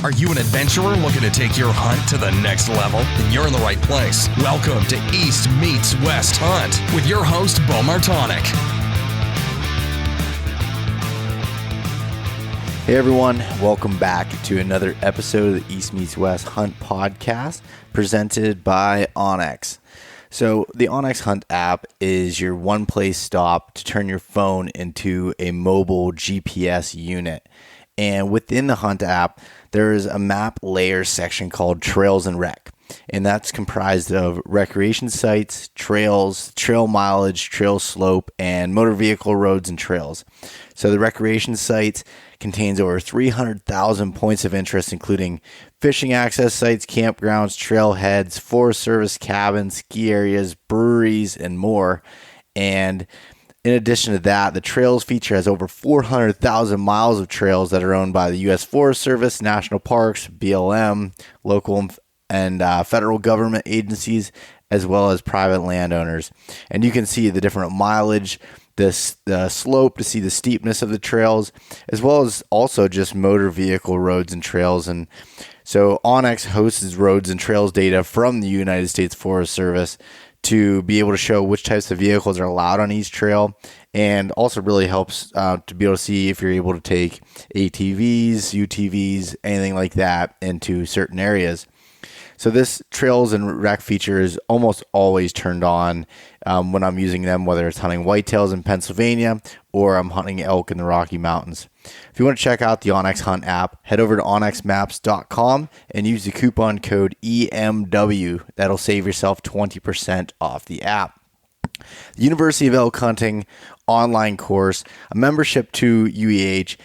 Are you an adventurer looking to take your hunt to the next level? Then you're in the right place. Welcome to East Meets West Hunt with your host, Beau Martonik. Hey everyone, welcome back to another episode of the East Meets West Hunt podcast presented by onX. So the onX Hunt app is your one-place stop to turn your phone into a mobile GPS unit. And within the Hunt app, there is a map layer section called Trails and Rec. And that's comprised of recreation sites, trails, trail mileage, trail slope, and motor vehicle roads and trails. So the recreation sites contains over 300,000 points of interest, including fishing access sites, campgrounds, trailheads, Forest Service cabins, ski areas, breweries, and more. And in addition to that, the trails feature has over 400,000 miles of trails that are owned by the U.S. Forest Service, national parks, BLM, local and federal government agencies, as well as private landowners. And you can see the different mileage, the slope to see the steepness of the trails, as well as also just motor vehicle roads and trails. And so onX hosts roads and trails data from the United States Forest Service to be able to show which types of vehicles are allowed on each trail, and also really helps to be able to see if you're able to take ATVs, UTVs, anything like that into certain areas. So this Trails and Rec feature is almost always turned on when I'm using them, whether it's hunting whitetails in Pennsylvania or I'm hunting elk in the Rocky Mountains. If you want to check out the onX Hunt app, head over to onxmaps.com and use the coupon code EMW. That'll save yourself 20% off the app. The University of Elk Hunting online course, a membership to UEH,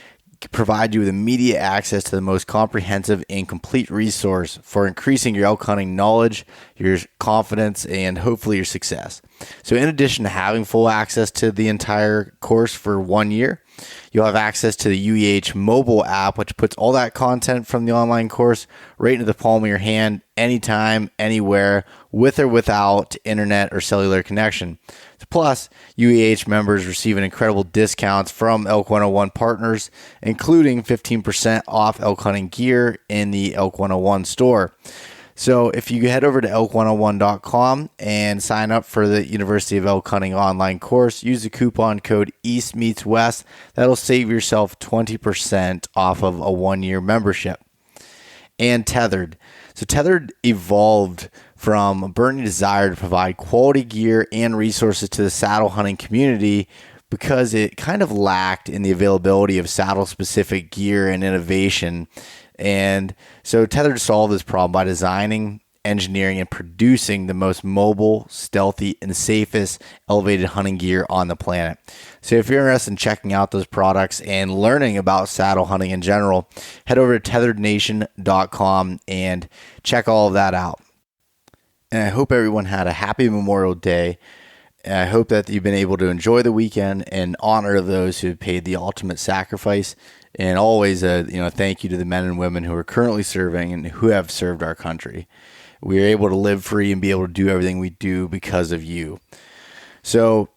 provide you with immediate access to the most comprehensive and complete resource for increasing your elk hunting knowledge, your confidence, and hopefully your success. So in addition to having full access to the entire course for 1 year, you'll have access to the UEH mobile app, which puts all that content from the online course right into the palm of your hand, anytime, anywhere, with or without internet or cellular connection. Plus, UEH members receive an incredible discounts from Elk 101 partners, including 15% off elk hunting gear in the Elk 101 store. So if you head over to elk101.com and sign up for the University of Elk Hunting online course, use the coupon code EastMeetsWest. That'll save yourself 20% off of a 1-year membership. And Tethered. So Tethered evolved from a burning desire to provide quality gear and resources to the saddle hunting community because it kind of lacked in the availability of saddle-specific gear and innovation. And so Tethered solved this problem by designing, engineering, and producing the most mobile, stealthy, and safest elevated hunting gear on the planet. So if you're interested in checking out those products and learning about saddle hunting in general, head over to tetherednation.com and check all of that out. And I hope everyone had a happy Memorial Day. And I hope that you've been able to enjoy the weekend in honor of those who paid the ultimate sacrifice. And always thank you to the men and women who are currently serving and who have served our country. We are able to live free and be able to do everything we do because of you. So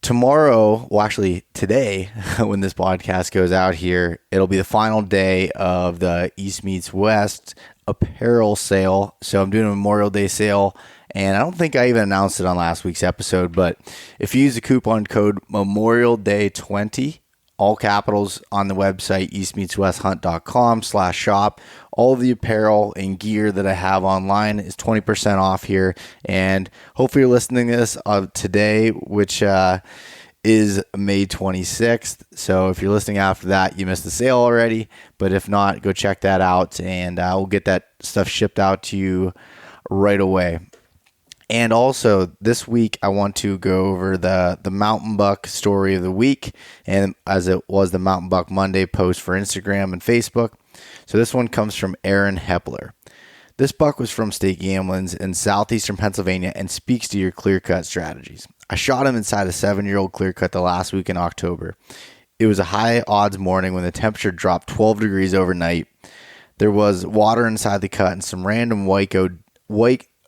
tomorrow, well actually today, when this podcast goes out here, it'll be the final day of the East Meets West apparel sale. So I'm doing a Memorial Day sale, and I don't think I even announced it on last week's episode, but if you use the coupon code Memorial Day 20, all capitals, on the website eastmeetswesthunt.com/shop, all of the apparel and gear that I have online is 20% off here. And hopefully you're listening to this today, which is May 26th. So if you're listening after that, you missed the sale already. But if not, go check that out, and we'll get that stuff shipped out to you right away. And also this week, I want to go over the Mountain Buck story of the week, and as it was the Mountain Buck Monday post for Instagram and Facebook. So this one comes from Aaron Hepler. This buck was from State Gamblins in southeastern Pennsylvania and speaks to your clear-cut strategies. I shot him inside a 7-year-old clear-cut the last week in October. It was a high-odds morning when the temperature dropped 12 degrees overnight. There was water inside the cut and some random white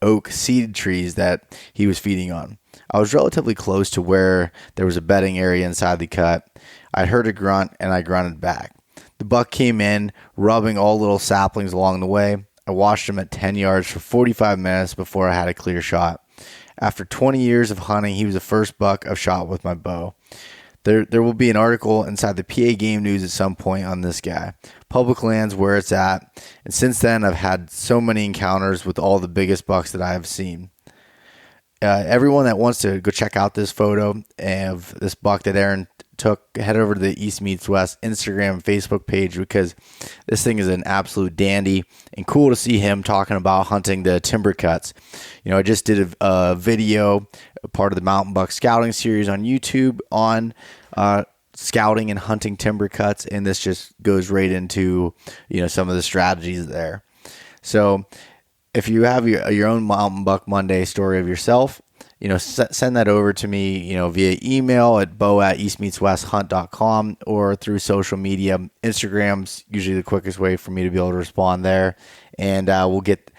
oak seed trees that he was feeding on. I was relatively close to where there was a bedding area inside the cut. I heard a grunt and I grunted back. The buck came in, rubbing all little saplings along the way. I watched him at 10 yards for 45 minutes before I had a clear shot. After 20 years of hunting, he was the first buck I've shot with my bow. There will be an article inside the PA Game News at some point on this guy. Public land's where it's at, and since then I've had so many encounters with all the biggest bucks that I have seen. Everyone that wants to go check out this photo of this buck that Aaron took, head over to the East Meets West Instagram and Facebook page, because this thing is an absolute dandy and cool to see him talking about hunting the timber cuts. I just did a video, part of the Mountain Buck Scouting series on YouTube on scouting and hunting timber cuts, and this just goes right into some of the strategies there. So if you have your own Mountain Buck Monday story of yourself, send that over to me, via email at beau@eastmeetswesthunt.com or through social media. Instagram's usually the quickest way for me to be able to respond there. And we'll get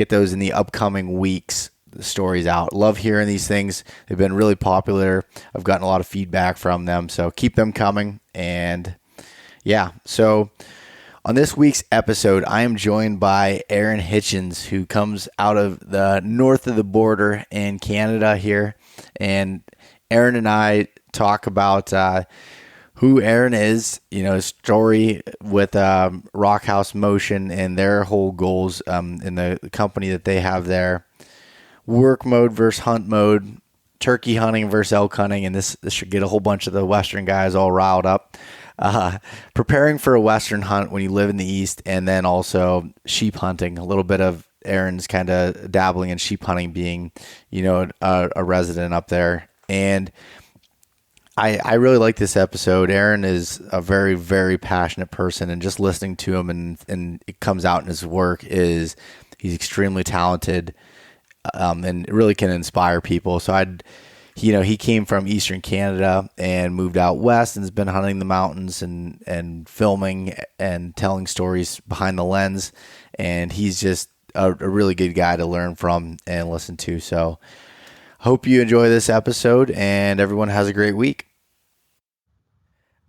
those in the upcoming weeks, the stories out. Love hearing these things. They've been really popular. I've gotten a lot of feedback from them, so keep them coming. And yeah, so on this week's episode, I am joined by Aaron Hitchins, who comes out of the north of the border in Canada here. And Aaron and I talk about who Aaron is, his story with Rockhouse Motion and their whole goals in the company that they have there. Work mode versus hunt mode, turkey hunting versus elk hunting, and this should get a whole bunch of the Western guys all riled up. Preparing for a Western hunt when you live in the East, and then also sheep hunting. A little bit of Aaron's kind of dabbling in sheep hunting, being, a resident up there. And I really like this episode. Aaron is a very, very passionate person, and just listening to him and it comes out in his work he's extremely talented, and really can inspire people. So he came from Eastern Canada and moved out west and has been hunting the mountains and filming and telling stories behind the lens. And he's just a really good guy to learn from and listen to. So hope you enjoy this episode and everyone has a great week.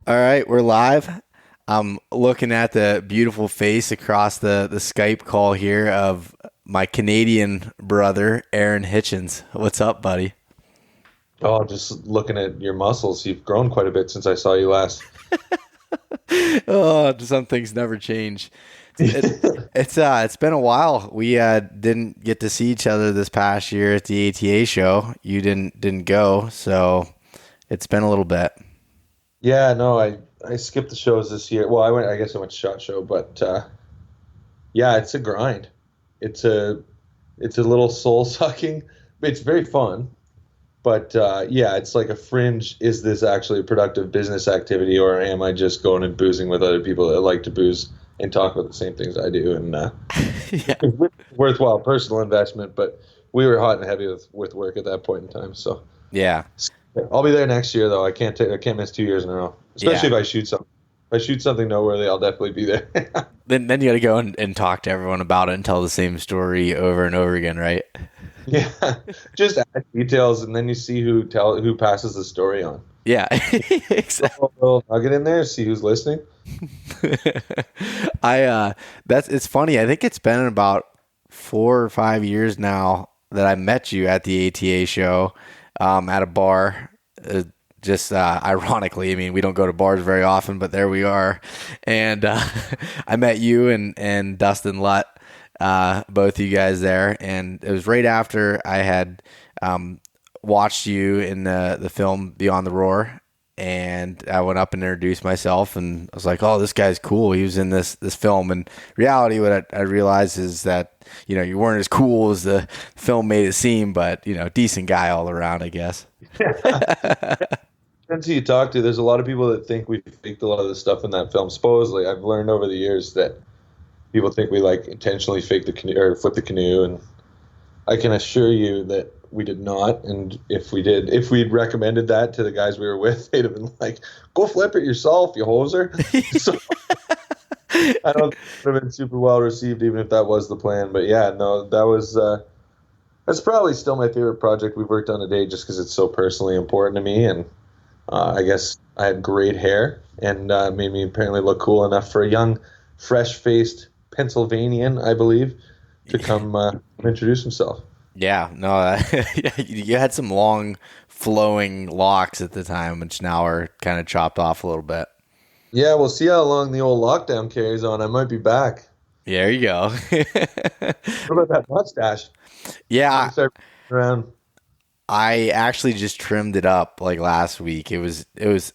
All right, we're live. I'm looking at the beautiful face across the Skype call here of my Canadian brother, Aaron Hitchins. What's up, buddy? Oh, just looking at your muscles, you've grown quite a bit since I saw you last. Oh, some things never change. It's been a while. We didn't get to see each other this past year at the ATA show. You didn't go, so it's been a little bit. Yeah, no, I skipped the shows this year. Well, I guess I went to SHOT Show, but yeah, it's a grind. It's a little soul sucking. It's very fun. But yeah, it's like a fringe. Is this actually a productive business activity, or am I just going and boozing with other people that like to booze and talk about the same things I do? And yeah. Worthwhile personal investment, but we were hot and heavy with work at that point in time. So yeah, I'll be there next year though. I can't miss 2 years in a row, especially if I shoot something. If I shoot something noteworthy, I'll definitely be there. Then you got to go and talk to everyone about it and tell the same story over and over again, right? Yeah, just add details, and then you see who passes the story on. Yeah, exactly. I'll get in there, see who's listening. It's funny. I think it's been about 4 or 5 years now that I met you at the ATA show, at a bar. Ironically, I mean, we don't go to bars very often, but there we are. And I met you and Dustin Lutt. Both of you guys there, and it was right after I had watched you in the film Beyond the Roar, and I went up and introduced myself, and I was like, oh, this guy's cool, he was in this film. And reality, what I realized is that you weren't as cool as the film made it seem, but decent guy all around, I guess. Depends who you talk to. There's a lot of people that think we faked a lot of the stuff in that film. Supposedly, I've learned over the years that people think we intentionally fake the canoe or flip the canoe, and I can assure you that we did not. And if we'd recommended that to the guys we were with, they'd have been like, "Go flip it yourself, you hoser." So I don't think it would have been super well received, even if that was the plan. But yeah, no, that's probably still my favorite project we've worked on to date, just because it's so personally important to me. And I guess I had great hair, and made me apparently look cool enough for a young, fresh-faced Pennsylvanian, I believe, to come introduce himself. Yeah, no, you had some long flowing locks at the time, which now are kind of chopped off a little bit. Yeah, we'll see how long the old lockdown carries on. I might be back. Yeah, there you go. What about that mustache? Yeah, Start around. I actually just trimmed it up like last week. It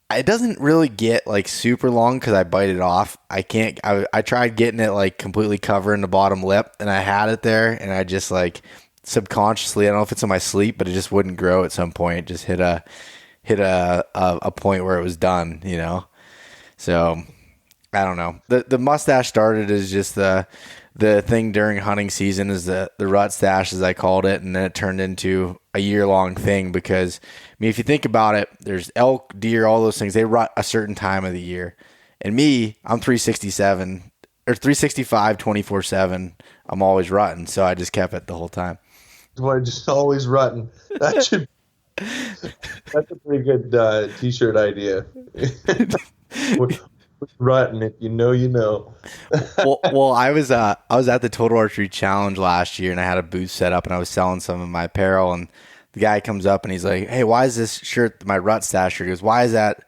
doesn't really get like super long because I bite it off. I tried getting it like completely covering the bottom lip, and I had it there, and I just like subconsciously, I don't know if it's in my sleep, but it just wouldn't grow at some point. It just hit a point where it was done, you know? So I don't know. The mustache started as just the thing during hunting season, is the rut stash, as I called it, and then it turned into a year-long thing because, I mean, if you think about it, there's elk, deer, all those things, they rut a certain time of the year. And me, I'm 367 or 365 24/7. I'm always rutting, so I just kept it the whole time. Boy, just always rutting. That's a pretty good t-shirt idea. Rutting, if you know, you know. well, I was at the Total Archery Challenge last year, and I had a booth set up, and I was selling some of my apparel, and the guy comes up and he's like, "Hey, why is this shirt, my rut stash shirt?" He goes, "Why is that,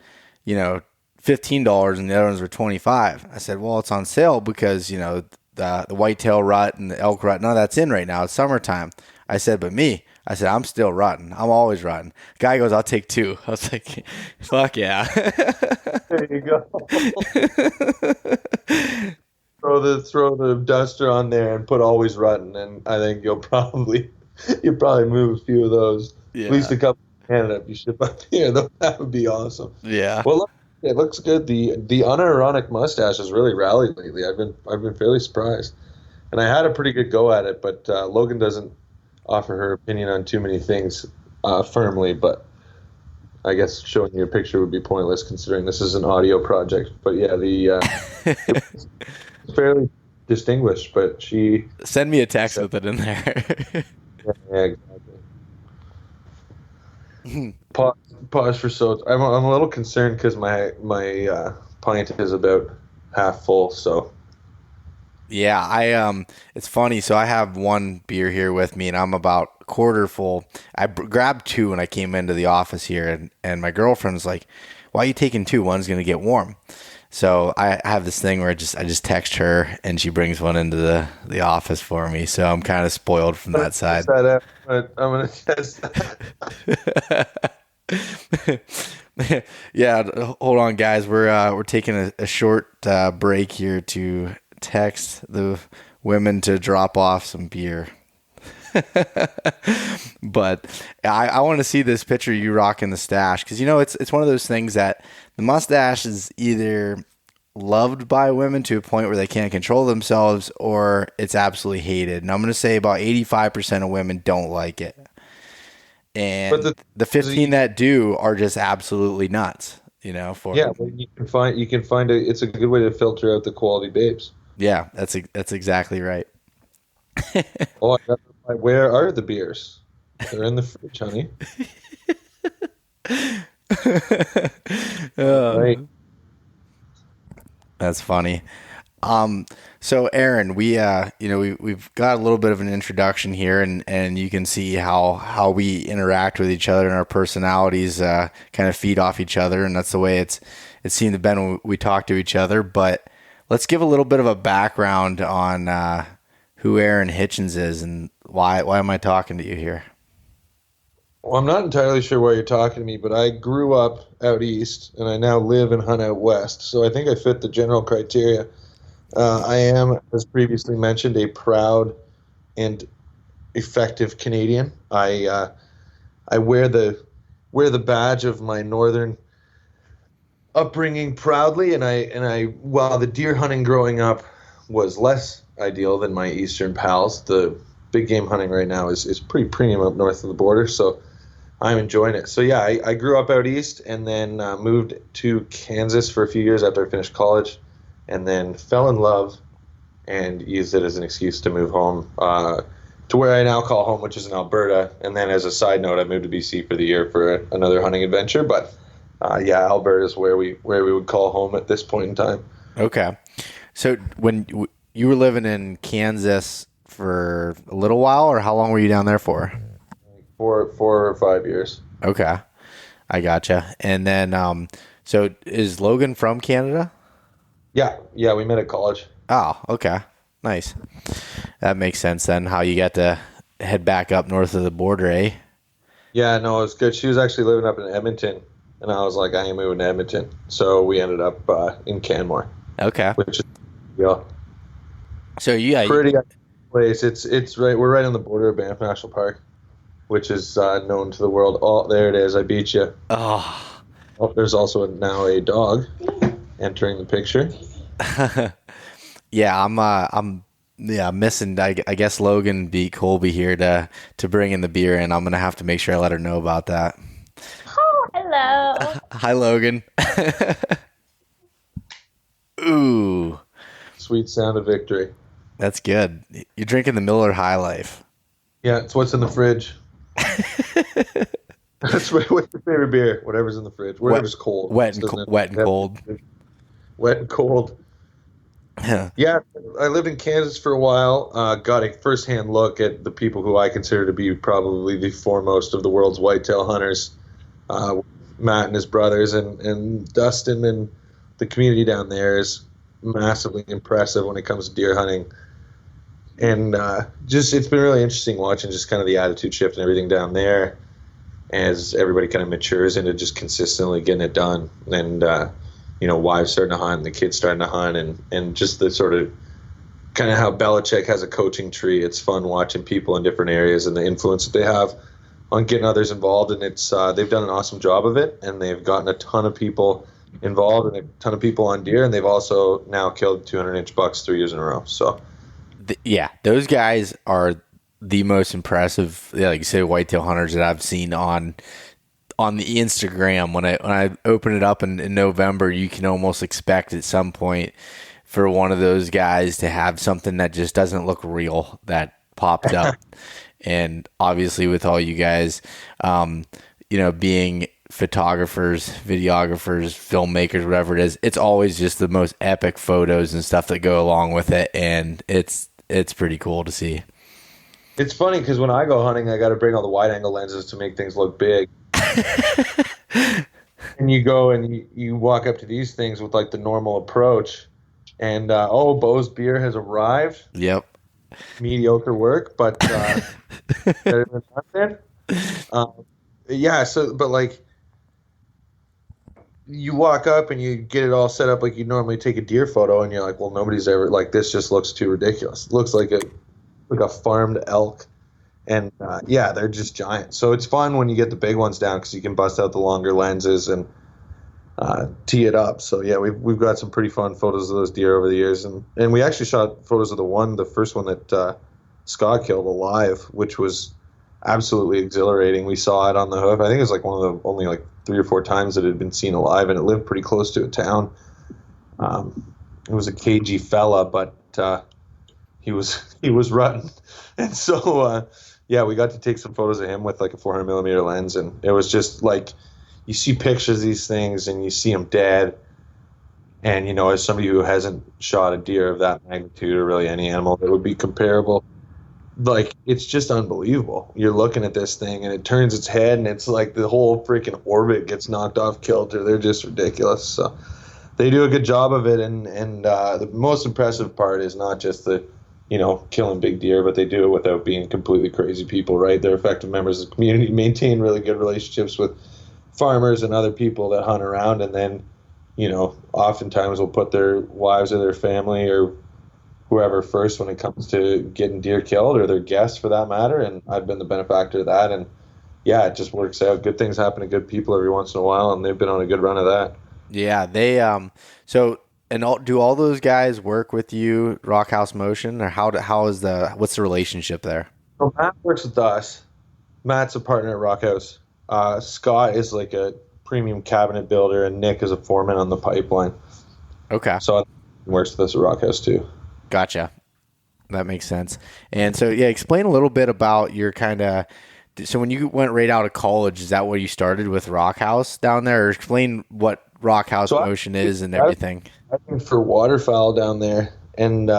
$15 and the other ones were $25?" I said, "Well, it's on sale because the whitetail rut and the elk rut, none of that's in right now. It's summertime." I said, "But me," I said, "I'm still rutting. I'm always rutting." Guy goes, "I'll take two." I was like, "Fuck yeah." There you go. throw the duster on there and put always rutting, and I think you'll probably move a few of those. Yeah. At least a couple in Canada if you ship up here. That would be awesome. Yeah. Well, look, it looks good. The unironic mustache has really rallied lately. I've been fairly surprised, and I had a pretty good go at it, but Logan doesn't offer her opinion on too many things firmly, but I guess showing you a picture would be pointless considering this is an audio project. But yeah, it's fairly distinguished, but she... Send me a text with it in there. Yeah, exactly. Pause for so... I'm a little concerned because my pint is about half full, so... Yeah, it's funny. So I have one beer here with me, and I'm about a quarter full. I grabbed two when I came into the office here, and my girlfriend's like, "Why are you taking two? One's going to get warm." So I have this thing where I just text her, and she brings one into the office for me. So I'm kind of spoiled from that side. I'm going to test that. Yeah, hold on, guys. We're taking a short break here to text the women to drop off some beer. But I want to see this picture of you rocking the stash, because it's one of those things that the mustache is either loved by women to a point where they can't control themselves, or it's absolutely hated. And I'm going to say about 85% of women don't like it, and the 15 that do are just absolutely nuts. Well, you can find it's a good way to filter out the quality babes. Yeah, that's exactly right. Where are the beers? They're in the fridge, honey. Right. That's funny. So Aaron, we've got a little bit of an introduction here, and you can see how we interact with each other, and our personalities kind of feed off each other, and that's the way it seemed to be when we talk to each other. But let's give a little bit of a background on who Aaron Hitchins is and why am I talking to you here? Well, I'm not entirely sure why you're talking to me, but I grew up out east, and I now live and hunt out west. So I think I fit the general criteria. I am, as previously mentioned, a proud and effective Canadian. I wear the badge of my northern upbringing proudly, and I while the deer hunting growing up was less ideal than my eastern pals, the big game hunting right now is pretty premium up north of the border, so I'm enjoying it. So yeah, I grew up out east, and then moved to Kansas for a few years after I finished college, and then fell in love and used it as an excuse to move home to where I now call home, which is in Alberta. And then as a side note, I moved to BC for the year for another hunting adventure, but Alberta is where we would call home at this point in time. Okay. So when you were living in Kansas for a little while, or how long were you down there for? 4 or 5 years. Okay. I gotcha. And then, so is Logan from Canada? Yeah, we met at college. Oh, okay. Nice. That makes sense then, how you got to head back up north of the border, eh? Yeah, no, it was good. She was actually living up in Edmonton, and I was like, I ain't moving to Edmonton. So we ended up in Canmore. Okay. Which is, yeah. So yeah, pretty place. It's right. We're right on the border of Banff National Park, which is known to the world. Oh, there it is. I beat you. Oh, there's also now a dog entering the picture. Yeah, I'm missing. I guess Logan beat Colby here to bring in the beer, and I'm gonna have to make sure I let her know about that. Oh, hello. Hi, Logan. Ooh, Sweet sound of victory. that's good. You're drinking the Miller High Life. Yeah, it's what's in the fridge. That's right. What's your favorite beer? Whatever's in the fridge. Whatever's cold. Wet and cold. Wet and cold. Yeah, I lived in Kansas for a while. Got a first-hand look at the people who I consider to be probably the foremost of the world's whitetail hunters. Matt and his brothers, and Dustin, and the community down there is massively impressive when it comes to deer hunting. And it's been really interesting watching just kind of the attitude shift and everything down there as everybody kind of matures into just consistently getting it done. And wives starting to hunt and the kids starting to hunt, and just the sort of kind of how Belichick has a coaching tree. It's fun watching people in different areas and the influence that they have on getting others involved. And it's they've done an awesome job of it, and they've gotten a ton of people involved and a ton of people on deer, and they've also now killed 200-inch bucks 3 years in a row. So yeah, those guys are the most impressive, like you say, whitetail hunters that I've seen on the Instagram. When I open it up in November, you can almost expect at some point for one of those guys to have something that just doesn't look real that popped up. And obviously with all you guys, being photographers, videographers, filmmakers, whatever it is, it's always just the most epic photos and stuff that go along with it. And it's pretty cool to see. It's funny because when I go hunting, I got to bring all the wide angle lenses to make things look big. And you go and you walk up to these things with like the normal approach, and Beau's beer has arrived. Yep. Mediocre work, but better than nothing. Yeah. So, but like, you walk up and you get it all set up like you normally take a deer photo, and you're like, well, nobody's ever like this. Just looks too ridiculous. It looks like a farmed elk. And they're just giant. So it's fun when you get the big ones down because you can bust out the longer lenses and tee it up. So yeah, we've got some pretty fun photos of those deer over the years, and we actually shot photos of the first one that Scott killed alive, which was absolutely exhilarating. We saw it on the hoof. I think it was like one of the only like 3 or 4 times that it had been seen alive, and it lived pretty close to a town. It was a cagey fella, but he was rutting, and so. We got to take some photos of him with like a 400 millimeter lens, and it was just like you see pictures of these things and you see them dead. And as somebody who hasn't shot a deer of that magnitude or really any animal that would be comparable, like it's just unbelievable. You're looking at this thing and it turns its head and it's like the whole freaking orbit gets knocked off kilter. They're just ridiculous. So they do a good job of it, and the most impressive part is not just the killing big deer, but they do it without being completely crazy people, right? They're effective members of the community, maintain really good relationships with farmers and other people that hunt around, and then, oftentimes will put their wives or their family or whoever first when it comes to getting deer killed, or their guests for that matter, and I've been the benefactor of that, and yeah, it just works out. Good things happen to good people every once in a while, and they've been on a good run of that. Yeah, they And do all those guys work with you, Rockhouse Motion, or what's the relationship there? So Matt works with us. Matt's a partner at Rockhouse. Scott is like a premium cabinet builder, and Nick is a foreman on the pipeline. Okay. So he works with us at Rockhouse too. Gotcha. That makes sense. And so, yeah, explain a little bit about your kind of So when you went right out of college, is that where you started with Rockhouse down there? Or explain what Rockhouse Motion is and everything. I went for waterfowl down there, and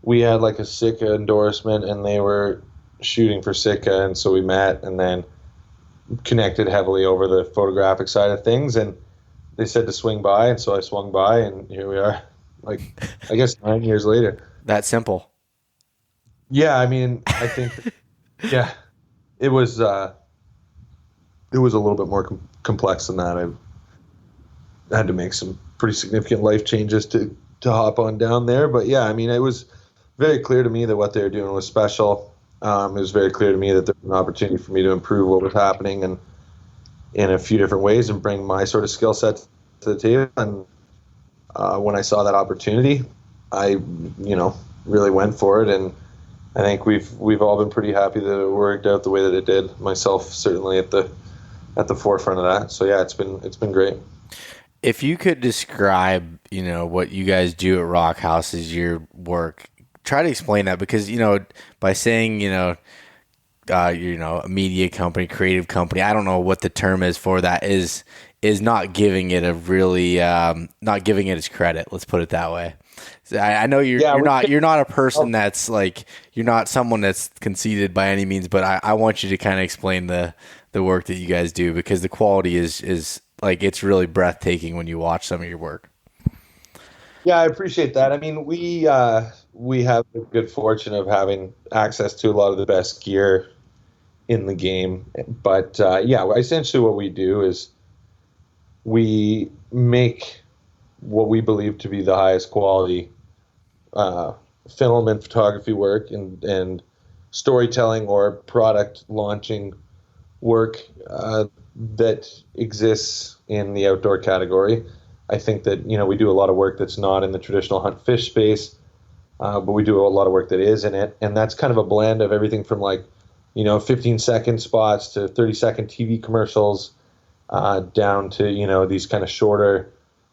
we had like a Sitka endorsement, and they were shooting for Sitka, and so we met and then connected heavily over the photographic side of things, and they said to swing by, and so I swung by, and here we are, like, I guess 9 years later. That simple. Yeah, I mean, I think, yeah, it was a little bit more complex than that. I had to make some pretty significant life changes to hop on down there, but yeah, I mean, it was very clear to me that what they were doing was special. It was very clear to me that there was an opportunity for me to improve what was happening and in a few different ways and bring my sort of skill set to the table. And when I saw that opportunity, I, really went for it. And I think we've all been pretty happy that it worked out the way that it did. Myself certainly at the forefront of that. So yeah, it's been great. If you could describe, what you guys do at Rockhouse as your work, try to explain that, because, by saying, you're a media company, creative company, I don't know what the term is for that, is not giving it not giving it its credit. Let's put it that way. So I know you're not a person that's like, you're not someone that's conceited by any means, but I want you to kind of explain the work that you guys do, because the quality is like, it's really breathtaking when you watch some of your work. Yeah, I appreciate that. I mean, we have the good fortune of having access to a lot of the best gear in the game. But essentially what we do is we make what we believe to be the highest quality film and photography work and storytelling or product launching work that exists in the outdoor category. I think that, we do a lot of work that's not in the traditional hunt fish space, but we do a lot of work that is in it. And that's kind of a blend of everything from 15-second spots to 30-second TV commercials, down to, these kind of shorter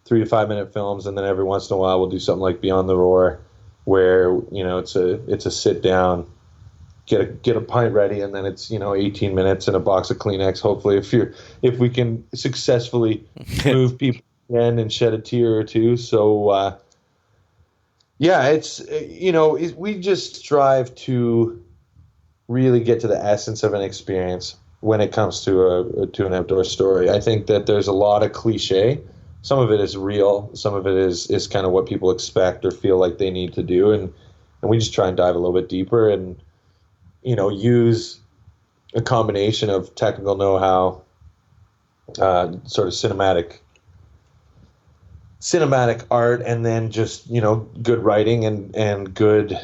3 to 5 minute films. And then every once in a while we'll do something like Beyond the Roar, where, it's a sit down, get a pint ready, and then it's 18 minutes and a box of Kleenex. Hopefully, if we can successfully move people in and shed a tear or two. So we just strive to really get to the essence of an experience when it comes to an outdoor story. I think that there's a lot of cliche. Some of it is real. Some of it is kind of what people expect or feel like they need to do, and we just try and dive a little bit deeper and use a combination of technical know-how, sort of cinematic art, and then just good writing and good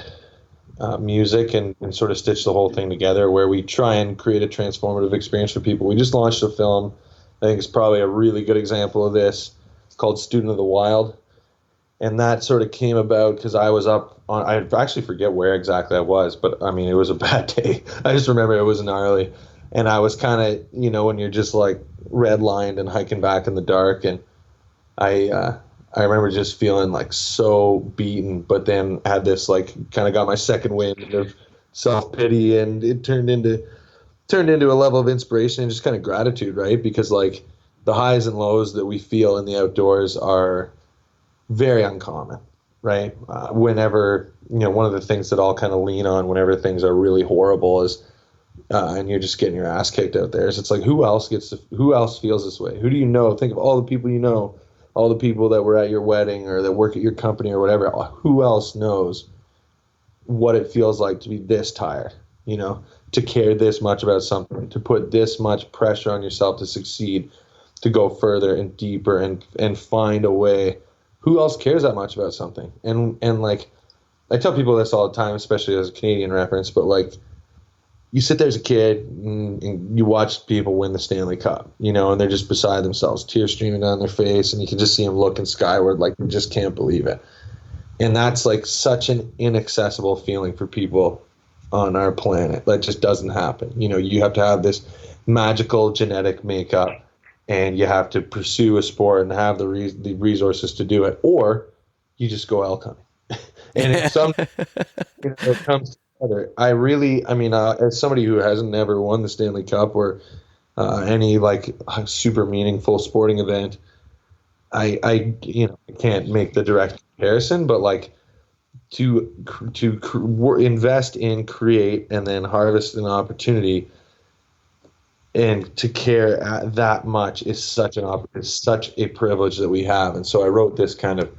music, and sort of stitch the whole thing together, where we try and create a transformative experience for people. We just launched a film, I think it's probably a really good example of this, called Student of the Wild. And that sort of came about because I was up on, I actually forget where exactly I was, but I mean, it was a bad day. I just remember it was gnarly. And I was kind of, when you're just like redlined and hiking back in the dark. And I remember just feeling like so beaten, but then had this like, kind of got my second wind of self-pity, and it turned into a level of inspiration and just kind of gratitude, right? Because like the highs and lows that we feel in the outdoors are very uncommon, right? Whenever, one of the things that I'll kind of lean on whenever things are really horrible is, and you're just getting your ass kicked out there, is it's like, who else feels this way? Who do you know? Think of all the people all the people that were at your wedding or that work at your company or whatever. Who else knows what it feels like to be this tired, to care this much about something, to put this much pressure on yourself to succeed, to go further and deeper and find a way. Who else cares that much about something? And like, I tell people this all the time, especially as a Canadian reference, but like, you sit there as a kid and you watch people win the Stanley Cup, and they're just beside themselves, tears streaming down their face, and you can just see them looking skyward like they just can't believe it. And that's like such an inaccessible feeling for people on our planet. That just doesn't happen. You have to have this magical genetic makeup, and you have to pursue a sport and have the resources to do it, or you just go elk hunting. And it I really, I mean, as somebody who hasn't never won the Stanley Cup or any like super meaningful sporting event, I can't make the direct comparison, but like invest in, create, and then harvest an opportunity, and to care that much is is such a privilege that we have. And so I wrote this kind of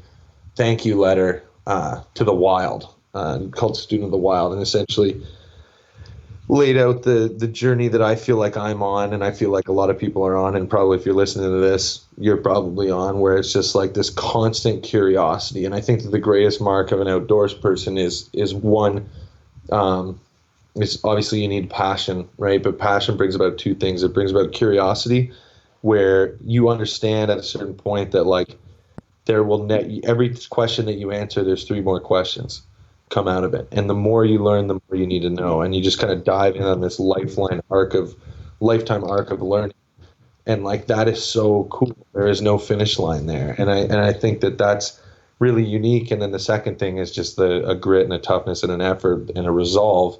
thank you letter to the wild, called Student of the Wild, and essentially laid out the journey that I feel like I'm on, and I feel like a lot of people are on, and probably if you're listening to this, you're probably on, where it's just like this constant curiosity. And I think that the greatest mark of an outdoors person is one, is obviously you need passion, right? But passion brings about two things. It brings about curiosity, where you understand at a certain point that like there will every question that you answer, there's three more questions come out of it, and the more you learn, the more you need to know, and you just kind of dive in on this lifetime arc of learning, and like that is so cool. There is no finish line there, and I think that that's really unique. And then the second thing is just a grit and a toughness and an effort and a resolve,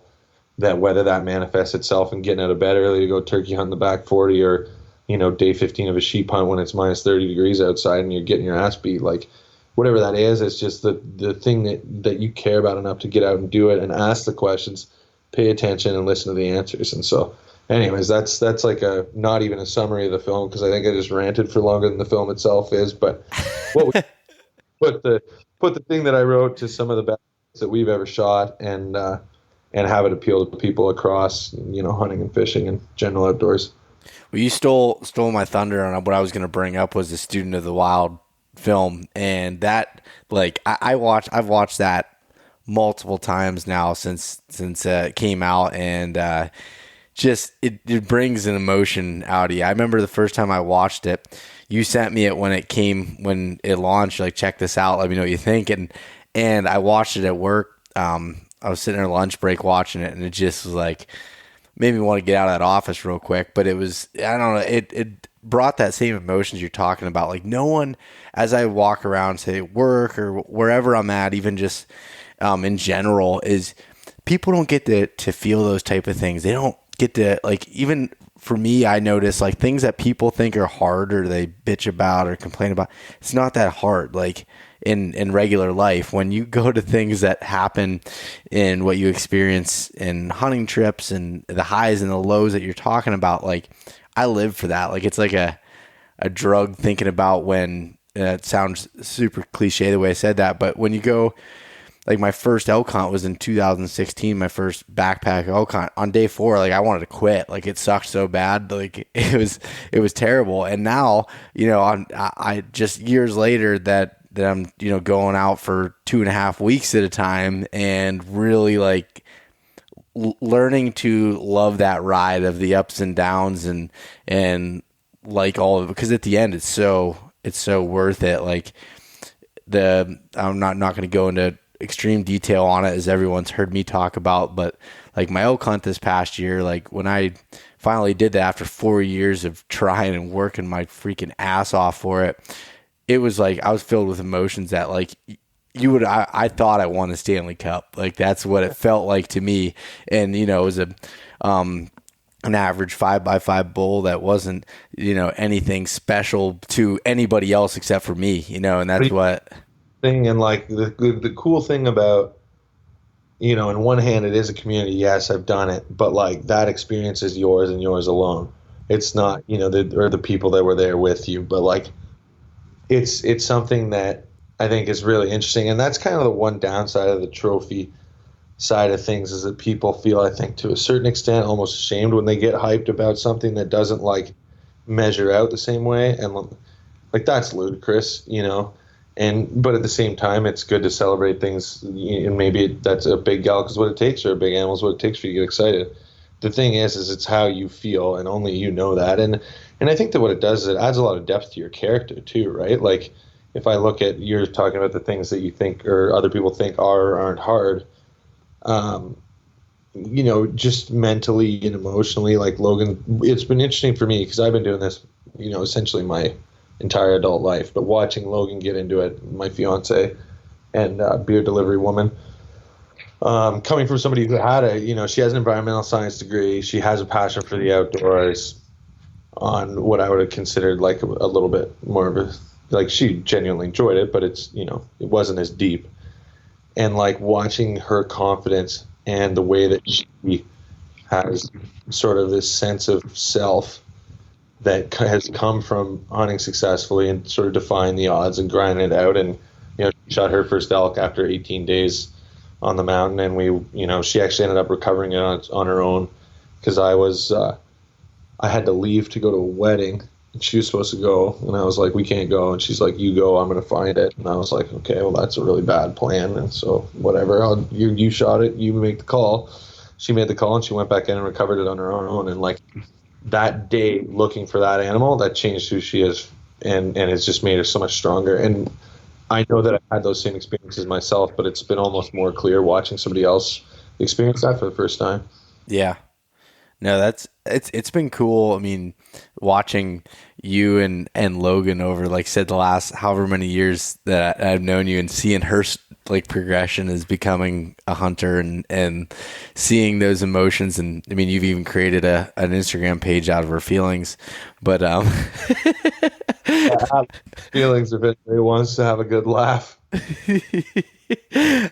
that whether that manifests itself in getting out of bed early to go turkey hunt in the back 40, or day 15 of a sheep hunt when it's minus 30 degrees outside and you're getting your ass beat, like whatever that is, it's just the thing that you care about enough to get out and do it and ask the questions, pay attention, and listen to the answers. And so anyways, that's like a not even a summary of the film, because I think I just ranted for longer than the film itself is. But what we put the thing that I wrote to some of the best that we've ever shot, and have it appeal to people across hunting and fishing and general outdoors. Well, you stole my thunder on what I was going to bring up, was the Student of the Wild film, and that, like, I've watched that multiple times now since it came out, and just it brings an emotion out of you. I remember the first time I watched it, you sent me it when it launched, like, check this out, let me know what you think, and I watched it at work. I was sitting on lunch break watching it, and it just was like made me want to get out of that office real quick. But it was, I don't know, it brought that same emotions you're talking about. Like, no one, as I walk around, say work or wherever I'm at, even just in general, is people don't get to feel those type of things. They don't get to, like, even for me, I notice like things that people think are hard or they bitch about or complain about, it's not that hard. Like in regular life, when you go to things that happen in what you experience in hunting trips and the highs and the lows that you're talking about, like, I live for that. Like, it's like a drug thinking about when, it sounds super cliche the way I said that, but when you go, like, my first elk hunt was in 2016, my first backpack elk hunt. On day 4, like, I wanted to quit. Like, it sucked so bad. Like, it was terrible. And now, I just years later that I'm, going out for 2.5 weeks at a time and really like learning to love that ride of the ups and downs and like all of it, because at the end it's so worth it. Like, I'm not going to go into extreme detail on it, as everyone's heard me talk about, but like my elk hunt this past year, like when I finally did that after 4 years of trying and working my freaking ass off for it, it was like I was filled with emotions that, like, I thought I won the Stanley Cup. Like, that's what it felt like to me. And it was an average 5x5 bull that wasn't anything special to anybody else except for me. And that's what thing. And like the cool thing about, in one hand, it is a community. Yes, I've done it, but like that experience is yours and yours alone. It's not, the people that were there with you, but like it's something that I think is really interesting. And that's kind of the one downside of the trophy side of things, is that people feel, I think, to a certain extent, almost ashamed when they get hyped about something that doesn't like measure out the same way. And like, that's ludicrous, but at the same time, it's good to celebrate things. And maybe that's a big elk is what it takes, or a big animal is what it takes for you to get excited. The thing is it's how you feel, and only you know that. And I think that what it does is it adds a lot of depth to your character too, right? Like, if I look at, you're talking about the things that you think or other people think are or aren't hard, just mentally and emotionally, like Logan, it's been interesting for me because I've been doing this, essentially my entire adult life, but watching Logan get into it, my fiance and beer delivery woman, coming from somebody who had she has an environmental science degree. She has a passion for the outdoors on what I would have considered like a little bit more of a, like she genuinely enjoyed it, but it's, it wasn't as deep. And like watching her confidence and the way that she has sort of this sense of self that has come from hunting successfully and sort of defying the odds and grinding it out. And, she shot her first elk after 18 days on the mountain. And she actually ended up recovering it on her own because I had to leave to go to a wedding and she was supposed to go. And I was like, we can't go. And she's like, you go, I'm going to find it. And I was like, okay, well, that's a really bad plan. And so whatever, you shot it, you make the call. She made the call and she went back in and recovered it on her own. And like that day looking for that animal, that changed who she is and it's just made her so much stronger. And I know that I've had those same experiences myself, but it's been almost more clear watching somebody else experience that for the first time. Yeah. No, it's been cool. I mean, watching you and Logan over, like said, the last however many years that I've known you and seeing her like progression as becoming a hunter and seeing those emotions. And I mean, you've even created an Instagram page out of her feelings, but feelings if anybody wants to have a good laugh.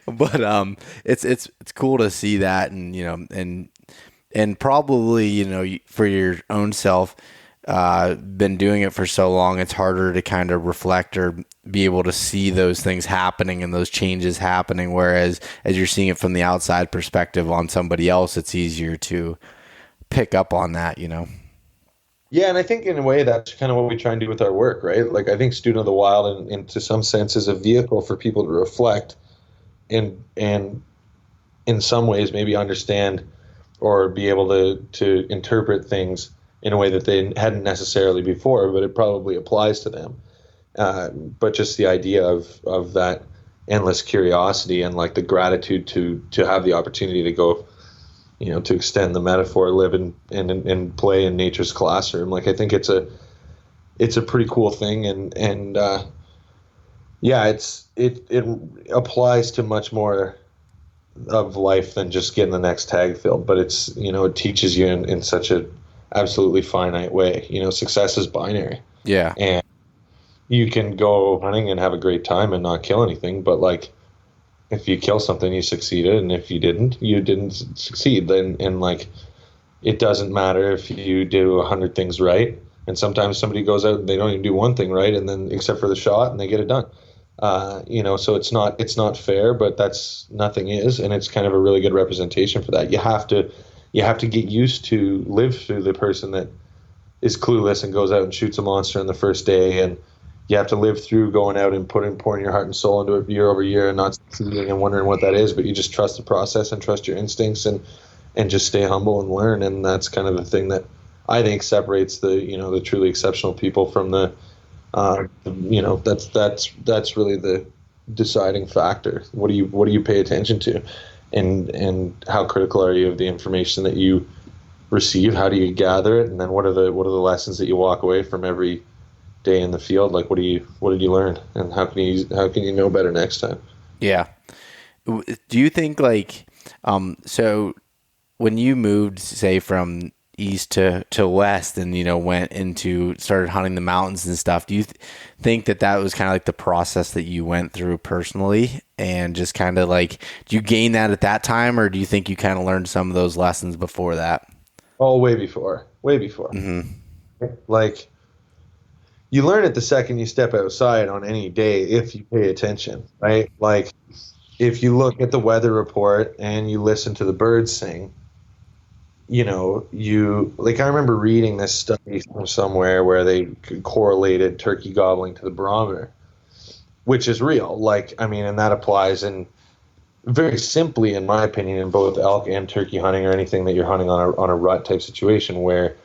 But it's cool to see that, and probably, for your own self, been doing it for so long, it's harder to kind of reflect or be able to see those things happening and those changes happening. Whereas as you're seeing it from the outside perspective on somebody else, it's easier to pick up on that, Yeah, and I think in a way that's kind of what we try and do with our work, right? Like I think Student of the Wild, in to some sense, is a vehicle for people to reflect and in some ways maybe understand or be able to interpret things in a way that they hadn't necessarily before, but it probably applies to them. But just the idea of that endless curiosity and like the gratitude to have the opportunity to go, to extend the metaphor, live and play in nature's classroom. Like I think it's a pretty cool thing, and it applies to much more of life than just getting the next tag filled, but it's, it teaches you in such a absolutely finite way. Success is binary. Yeah. And you can go hunting and have a great time and not kill anything, but like if you kill something, you succeeded, and if you didn't succeed. And like it doesn't matter if you do 100 things right, and sometimes somebody goes out and they don't even do one thing right, and then except for the shot, and they get it done. So it's not fair, but that's nothing is, and it's kind of a really good representation for that. You have to get used to live through the person that is clueless and goes out and shoots a monster on the first day, and you have to live through going out and pouring your heart and soul into it year over year and not succeeding and wondering what that is, but you just trust the process and trust your instincts and just stay humble and learn. And that's kind of the thing that I think separates the truly exceptional people from that's really the deciding factor. What do you pay attention to, and how critical are you of the information that you receive? How do you gather it, and then what are the lessons that you walk away from every day in the field? Like what did you learn, and how can you know better next time? Yeah. Do you think like so when you moved, say, from east to west and started hunting the mountains and stuff, do you think that was kind of like the process that you went through personally, and just kind of like, do you gain that at that time, or do you think you kind of learned some of those lessons before that? Oh, way before. Mm-hmm. Like you learn it the second you step outside on any day if you pay attention, right? Like if you look at the weather report and you listen to the birds sing, I remember reading this study from somewhere where they correlated turkey gobbling to the barometer, which is real. Like, I mean, and that applies in very simply, in my opinion, in both elk and turkey hunting or anything that you're hunting on a rut type situation where,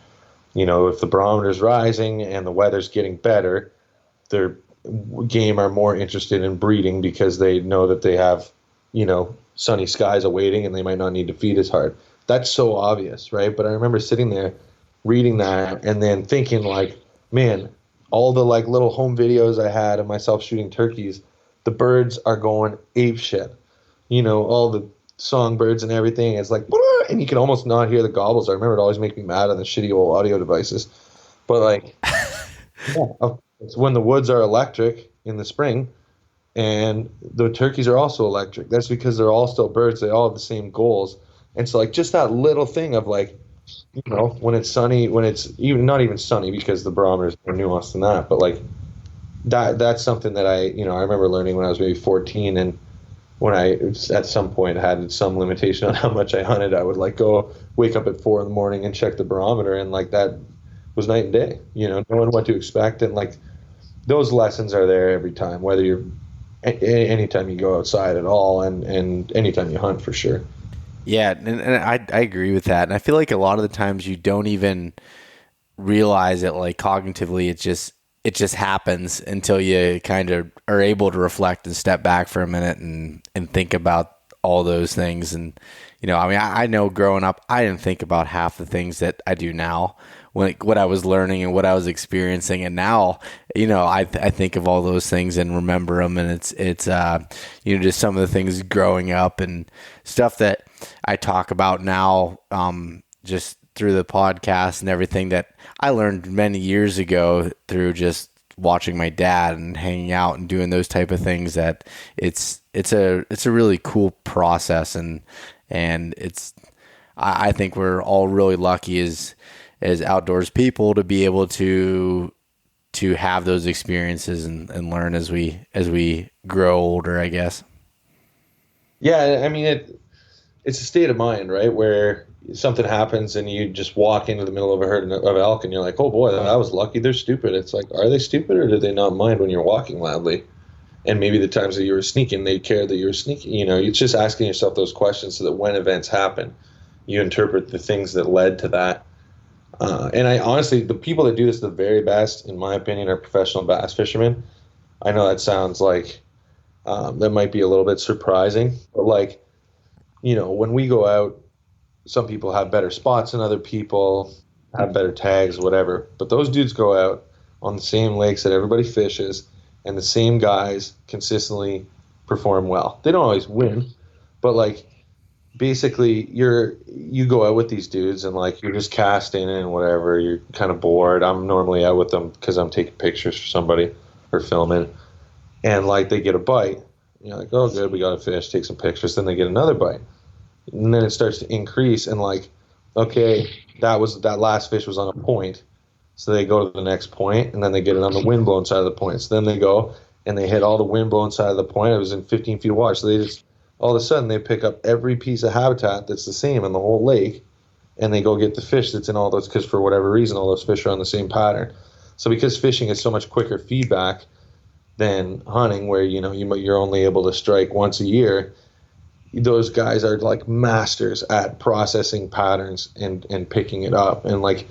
if the barometer's rising and the weather's getting better, their game are more interested in breeding because they know that they have, sunny skies awaiting and they might not need to feed as hard. That's so obvious, right? But I remember sitting there reading that and then thinking like, man, all the like little home videos I had of myself shooting turkeys, the birds are going ape shit. All the songbirds and everything. It's like, and you can almost not hear the gobbles. I remember it always make me mad on the shitty old audio devices. But like, yeah, it's when the woods are electric in the spring, and the turkeys are also electric. That's because they're all still birds. They all have the same goals. And so like just that little thing of like, when it's sunny, when it's even not even sunny because the barometer is more nuanced than that, but like that's something that I remember learning when I was maybe 14, and when I at some point had some limitation on how much I hunted, I would like go wake up at 4 a.m. and check the barometer, and like that was night and day, knowing what to expect. And like those lessons are there every time, whether you're anytime you go outside at all, and anytime you hunt for sure. Yeah, and I agree with that. And I feel like a lot of the times you don't even realize it, like cognitively, it just happens until you kind of are able to reflect and step back for a minute and think about all those things. And, I know growing up, I didn't think about half the things that I do now, what I was learning and what I was experiencing. And now, I think of all those things and remember them. And it's just some of the things growing up and stuff that I talk about now, just through the podcast and everything that I learned many years ago through just watching my dad and hanging out and doing those type of things. That it's a really cool process, and I think we're all really lucky as outdoors people to be able to have those experiences and learn as we grow older, I guess. Yeah, I mean it's a state of mind, right? Where something happens and you just walk into the middle of a herd of elk and you're like, oh boy, I was lucky. They're stupid. It's like, are they stupid, or do they not mind when you're walking loudly? And maybe the times that you were sneaking, they cared that you were sneaking. You're just asking yourself those questions so that when events happen, you interpret the things that led to that. And I honestly, the people that do this the very best, in my opinion, are professional bass fishermen. I know that sounds like that might be a little bit surprising, but like, when we go out, some people have better spots than other people, have better tags, whatever. But those dudes go out on the same lakes that everybody fishes, and the same guys consistently perform well. They don't always win, but like basically you go out with these dudes and like you're just casting and whatever. You're kind of bored. I'm normally out with them because I'm taking pictures for somebody or filming, and like they get a bite. You're like, oh good, we got a fish. Take some pictures. Then they get another bite. And then it starts to increase, and like, okay, that last fish was on a point, so they go to the next point, and then they get it on the wind-blown side of the point. So then they go and they hit all the wind-blown side of the point. It was in 15 feet of water, so they just all of a sudden they pick up every piece of habitat that's the same in the whole lake, and they go get the fish that's in all those, because for whatever reason all those fish are on the same pattern. So because fishing is so much quicker feedback than hunting, where you're only able to strike once a year, those guys are like masters at processing patterns and picking it up. And like,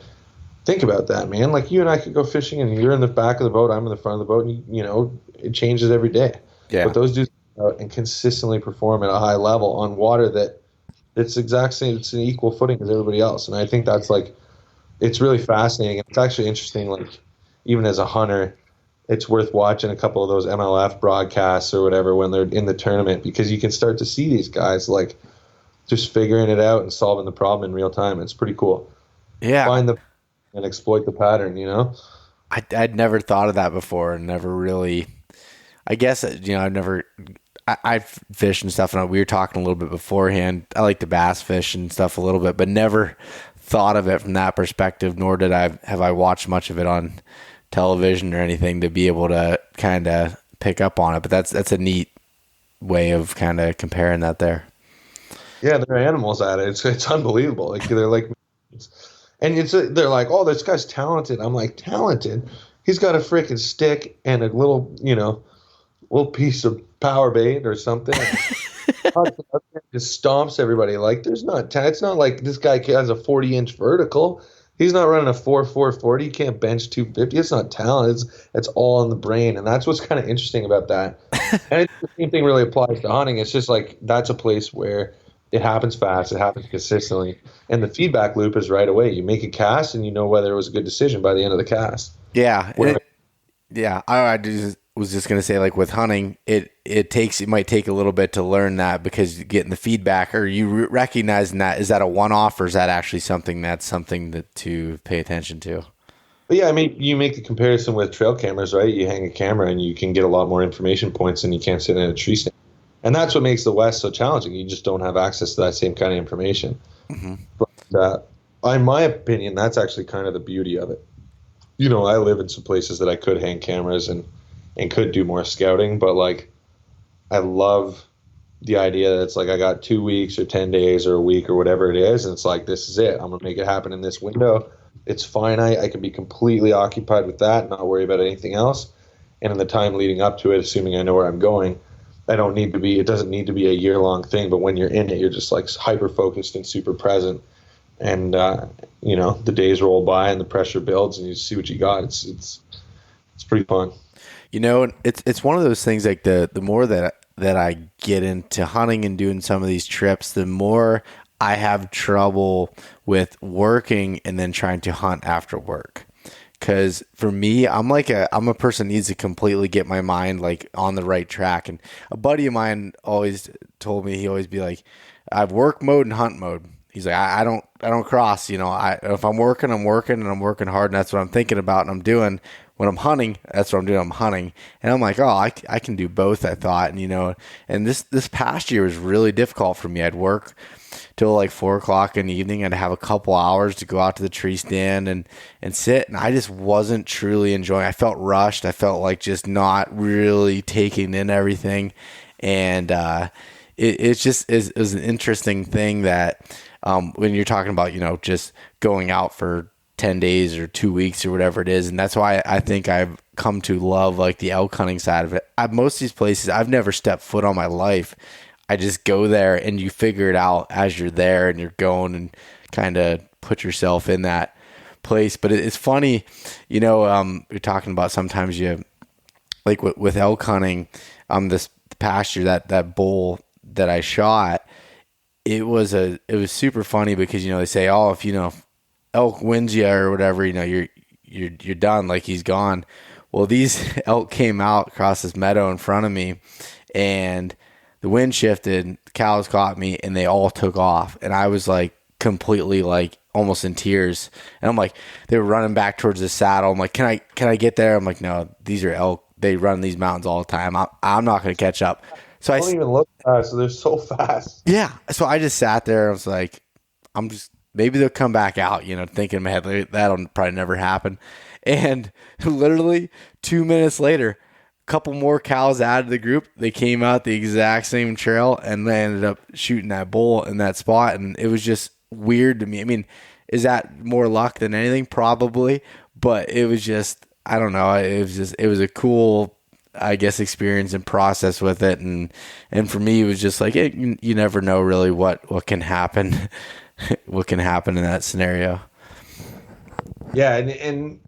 think about that, man. Like you and I could go fishing and you're in the back of the boat, I'm in the front of the boat, and it changes every day. Yeah. But those dudes go out and consistently perform at a high level on water that it's exact same, it's an equal footing as everybody else. And I think that's like, it's really fascinating. It's actually interesting, like even as a hunter, it's worth watching a couple of those MLF broadcasts or whatever when they're in the tournament, because you can start to see these guys like just figuring it out and solving the problem in real time. It's pretty cool. Yeah. Find and exploit the pattern, I'd never thought of that before, and never really, I guess, I fish and stuff, and we were talking a little bit beforehand. I like to bass fish and stuff a little bit, but never thought of it from that perspective, nor have I watched much of it on television or anything to be able to kind of pick up on it. But that's a neat way of kind of comparing that there. Yeah, they're animals at it. It's unbelievable. Like they're like, and they're like, oh, this guy's talented. I'm like, talented? He's got a freaking stick and a little piece of power bait or something. Just stomps everybody. Like it's not like this guy has a 40-inch vertical. He's not running a 4.40. He can't bench 250. It's not talent. It's all in the brain. And that's what's kind of interesting about that. And the same thing really applies to hunting. It's just like that's a place where it happens fast. It happens consistently. And the feedback loop is right away. You make a cast and you know whether it was a good decision by the end of the cast. Yeah. Yeah. I do was just going to say, like with hunting, it might take a little bit to learn that, because getting the feedback, or you recognizing that, is that a one-off, or is that actually something that to pay attention to? But yeah, I mean, you make the comparison with trail cameras, right? You hang a camera and you can get a lot more information points than you can sit in a tree stand. And that's what makes the West so challenging. You just don't have access to that same kind of information. Mm-hmm. But in my opinion, that's actually kind of the beauty of it. You know, I live in some places that I could hang cameras and could do more scouting, but like, I love the idea that it's like I got 2 weeks or 10 days or a week or whatever it is, and it's like, this is it. I'm going to make it happen in this window. It's finite. I can be completely occupied with that, not worry about anything else. And in the time leading up to it, assuming I know where I'm going, it doesn't need to be a year-long thing, but when you're in it, you're just like hyper-focused and super present. And, you know, the days roll by and the pressure builds and you see what you got. It's pretty fun. You know, it's one of those things, like the more that I get into hunting and doing some of these trips, the more I have trouble with working and then trying to hunt after work. Because for me, I'm a person who needs to completely get my mind like on the right track. And a buddy of mine always told me, he always be like, I have work mode and hunt mode. He's like, I don't cross, you know, if I'm working and I'm working hard, and that's what I'm thinking about and I'm doing. When I'm hunting, that's what I'm doing. I'm hunting. And I'm like, oh, I can do both, I thought. And, you know, and this past year was really difficult for me. I'd work till like 4:00 in the evening. I'd have a couple hours to go out to the tree stand and sit. And I just wasn't truly enjoying it. I felt rushed. I felt like just not really taking in everything. And it was an interesting thing that when you're talking about, you know, just going out for 10 days or 2 weeks or whatever it is. And that's why I think I've come to love like the elk hunting side of it. Most of these places I've never stepped foot on my life. I just go there and you figure it out as you're there and you're going and kind of put yourself in that place. But it's funny, you know, you're talking about sometimes you like with elk hunting, this past year, that bull that I shot, it was super funny because, you know, they say, oh, if, you know, elk wins you or whatever, you know, you're done, like he's gone. Well, these elk came out across this meadow in front of me and the wind shifted, the cows caught me and they all took off. And I was like completely like almost in tears. And I'm like, they were running back towards the saddle. I'm like, can I get there? I'm like, no, these are elk. They run these mountains all the time. I'm not going to catch up. So I don't even look fast. So they're so fast. Yeah. So I just sat there. I was like, maybe they'll come back out, you know, thinking in my head, that'll probably never happen. And literally 2 minutes later, a couple more cows added to the group. They came out the exact same trail and they ended up shooting that bull in that spot. And it was just weird to me. I mean, is that more luck than anything? Probably. But it was just, I don't know. It was a cool, I guess, experience and process with it. And for me, it was just like, you never know really what can happen. What can happen in that scenario. Yeah, and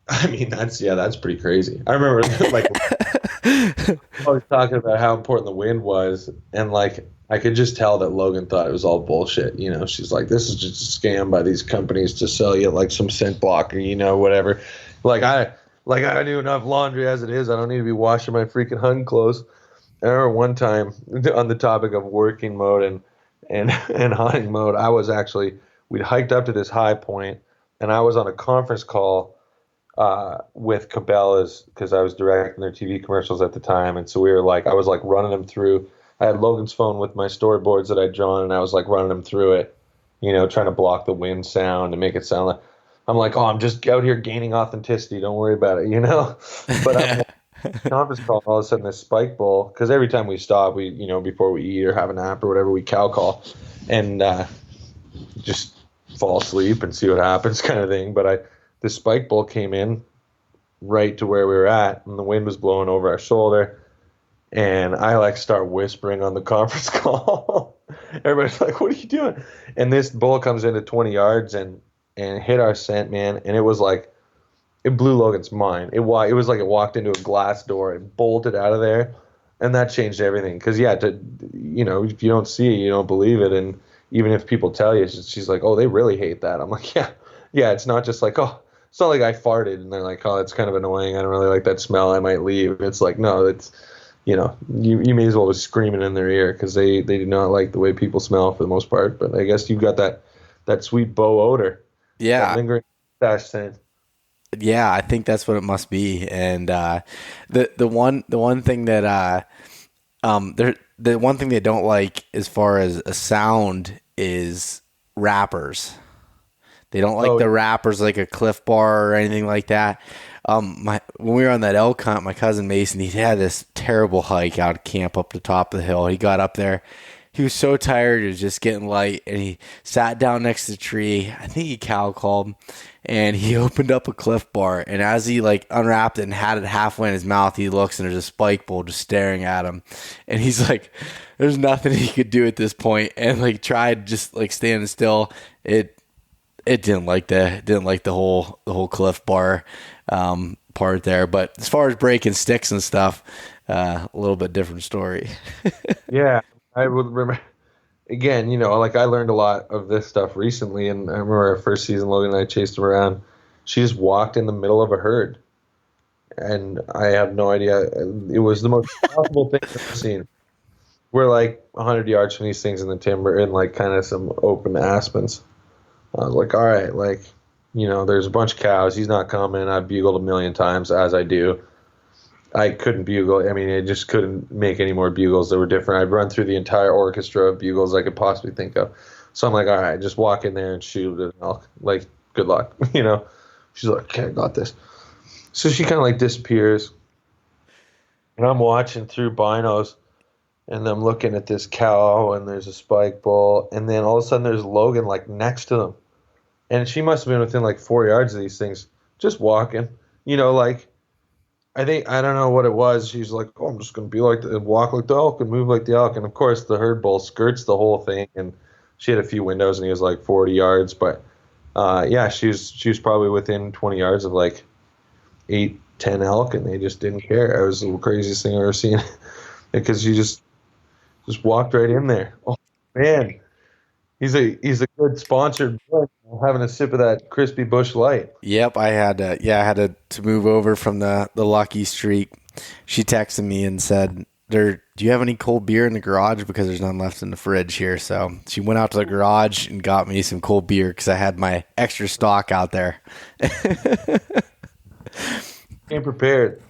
I mean that's pretty crazy. I remember like I was talking about how important the wind was, and like I could just tell that Logan thought it was all bullshit. You know, she's like, this is just a scam by these companies to sell you like some scent blocker, you know, whatever. I do enough laundry as it is. I don't need to be washing my freaking hunting clothes. I remember one time on the topic of working mode and hunting mode, we'd hiked up to this high point and I was on a conference call with Cabela's because I was directing their TV commercials at the time. And so I was like running them through. I had Logan's phone with my storyboards that I'd drawn and I was like running them through it, you know, trying to block the wind sound and make it sound like, I'm like, oh, I'm just out here gaining authenticity. Don't worry about it, you know? But I'm conference call, all of a sudden this spike bull, because every time we stop, we, you know, before we eat or have a nap or whatever, we cow call and just fall asleep and see what happens kind of thing. But this spike bull came in right to where we were at and the wind was blowing over our shoulder and I like start whispering on the conference call. Everybody's like, what are you doing? And this bull comes into 20 yards and hit our scent, man, and it was like, it blew Logan's mind. It was like it walked into a glass door and bolted out of there, and that changed everything. Because you know, if you don't see it, you don't believe it, and even if people tell you, she's like, oh, they really hate that. I'm like, yeah. It's not just like, oh, it's not like I farted and they're like, oh, that's kind of annoying. I don't really like that smell. I might leave. It's like, no, it's, you may as well be screaming in their ear because they do not like the way people smell for the most part. But I guess you've got that sweet Beau odor. Yeah. That lingering mustache scent. Yeah, I think that's what it must be. And the one thing that the one thing they don't like as far as a sound is rappers. They don't like the rappers like a Cliff Bar or anything like that. When we were on that elk hunt, my cousin Mason, he had this terrible hike out of camp up the top of the hill. He got up there. He was so tired, it was just getting light, and he sat down next to the tree. I think he cow called, and he opened up a Cliff Bar. And as he like unwrapped it and had it halfway in his mouth, he looks and there's a spike bowl just staring at him. And he's like, "There's nothing he could do at this point." And like tried just like standing still. It didn't like the whole Cliff Bar part there. But as far as breaking sticks and stuff, a little bit different story. Yeah. I would remember, again, like I learned a lot of this stuff recently, and I remember our first season, Logan and I chased him around. She just walked in the middle of a herd, and I have no idea. It was the most possible thing I've ever seen. We're like 100 yards from these things in the timber and like kind of some open aspens. I was like, all right, like, there's a bunch of cows. He's not coming. I've bugled a million times, as I do. I couldn't bugle. I mean, I just couldn't make any more bugles that were different. I'd run through the entire orchestra of bugles I could possibly think of. So I'm like, all right, just walk in there and shoot an elk. Like, good luck. She's like, okay, I got this. So she kind of like disappears. And I'm watching through binos, and I'm looking at this cow, and there's a spike bull. And then all of a sudden there's Logan like next to them. And she must have been within like 4 yards of these things, just walking, like, I don't know what it was. She's like, oh, I'm just going to be like walk like the elk and move like the elk. And of course the herd bull skirts the whole thing. And she had a few windows and he was like 40 yards. But she was probably within 20 yards of like 8-10 elk, and they just didn't care. It was the craziest thing I've ever seen because she just walked right in there. Oh man. He's a good sponsored boy, having a sip of that crispy Busch Light. Yep, I had to move over from the Lucky Streak. She texted me and said, "Do you have any cold beer in the garage? Because there's none left in the fridge here." So she went out to the garage and got me some cold beer because I had my extra stock out there. Came prepared.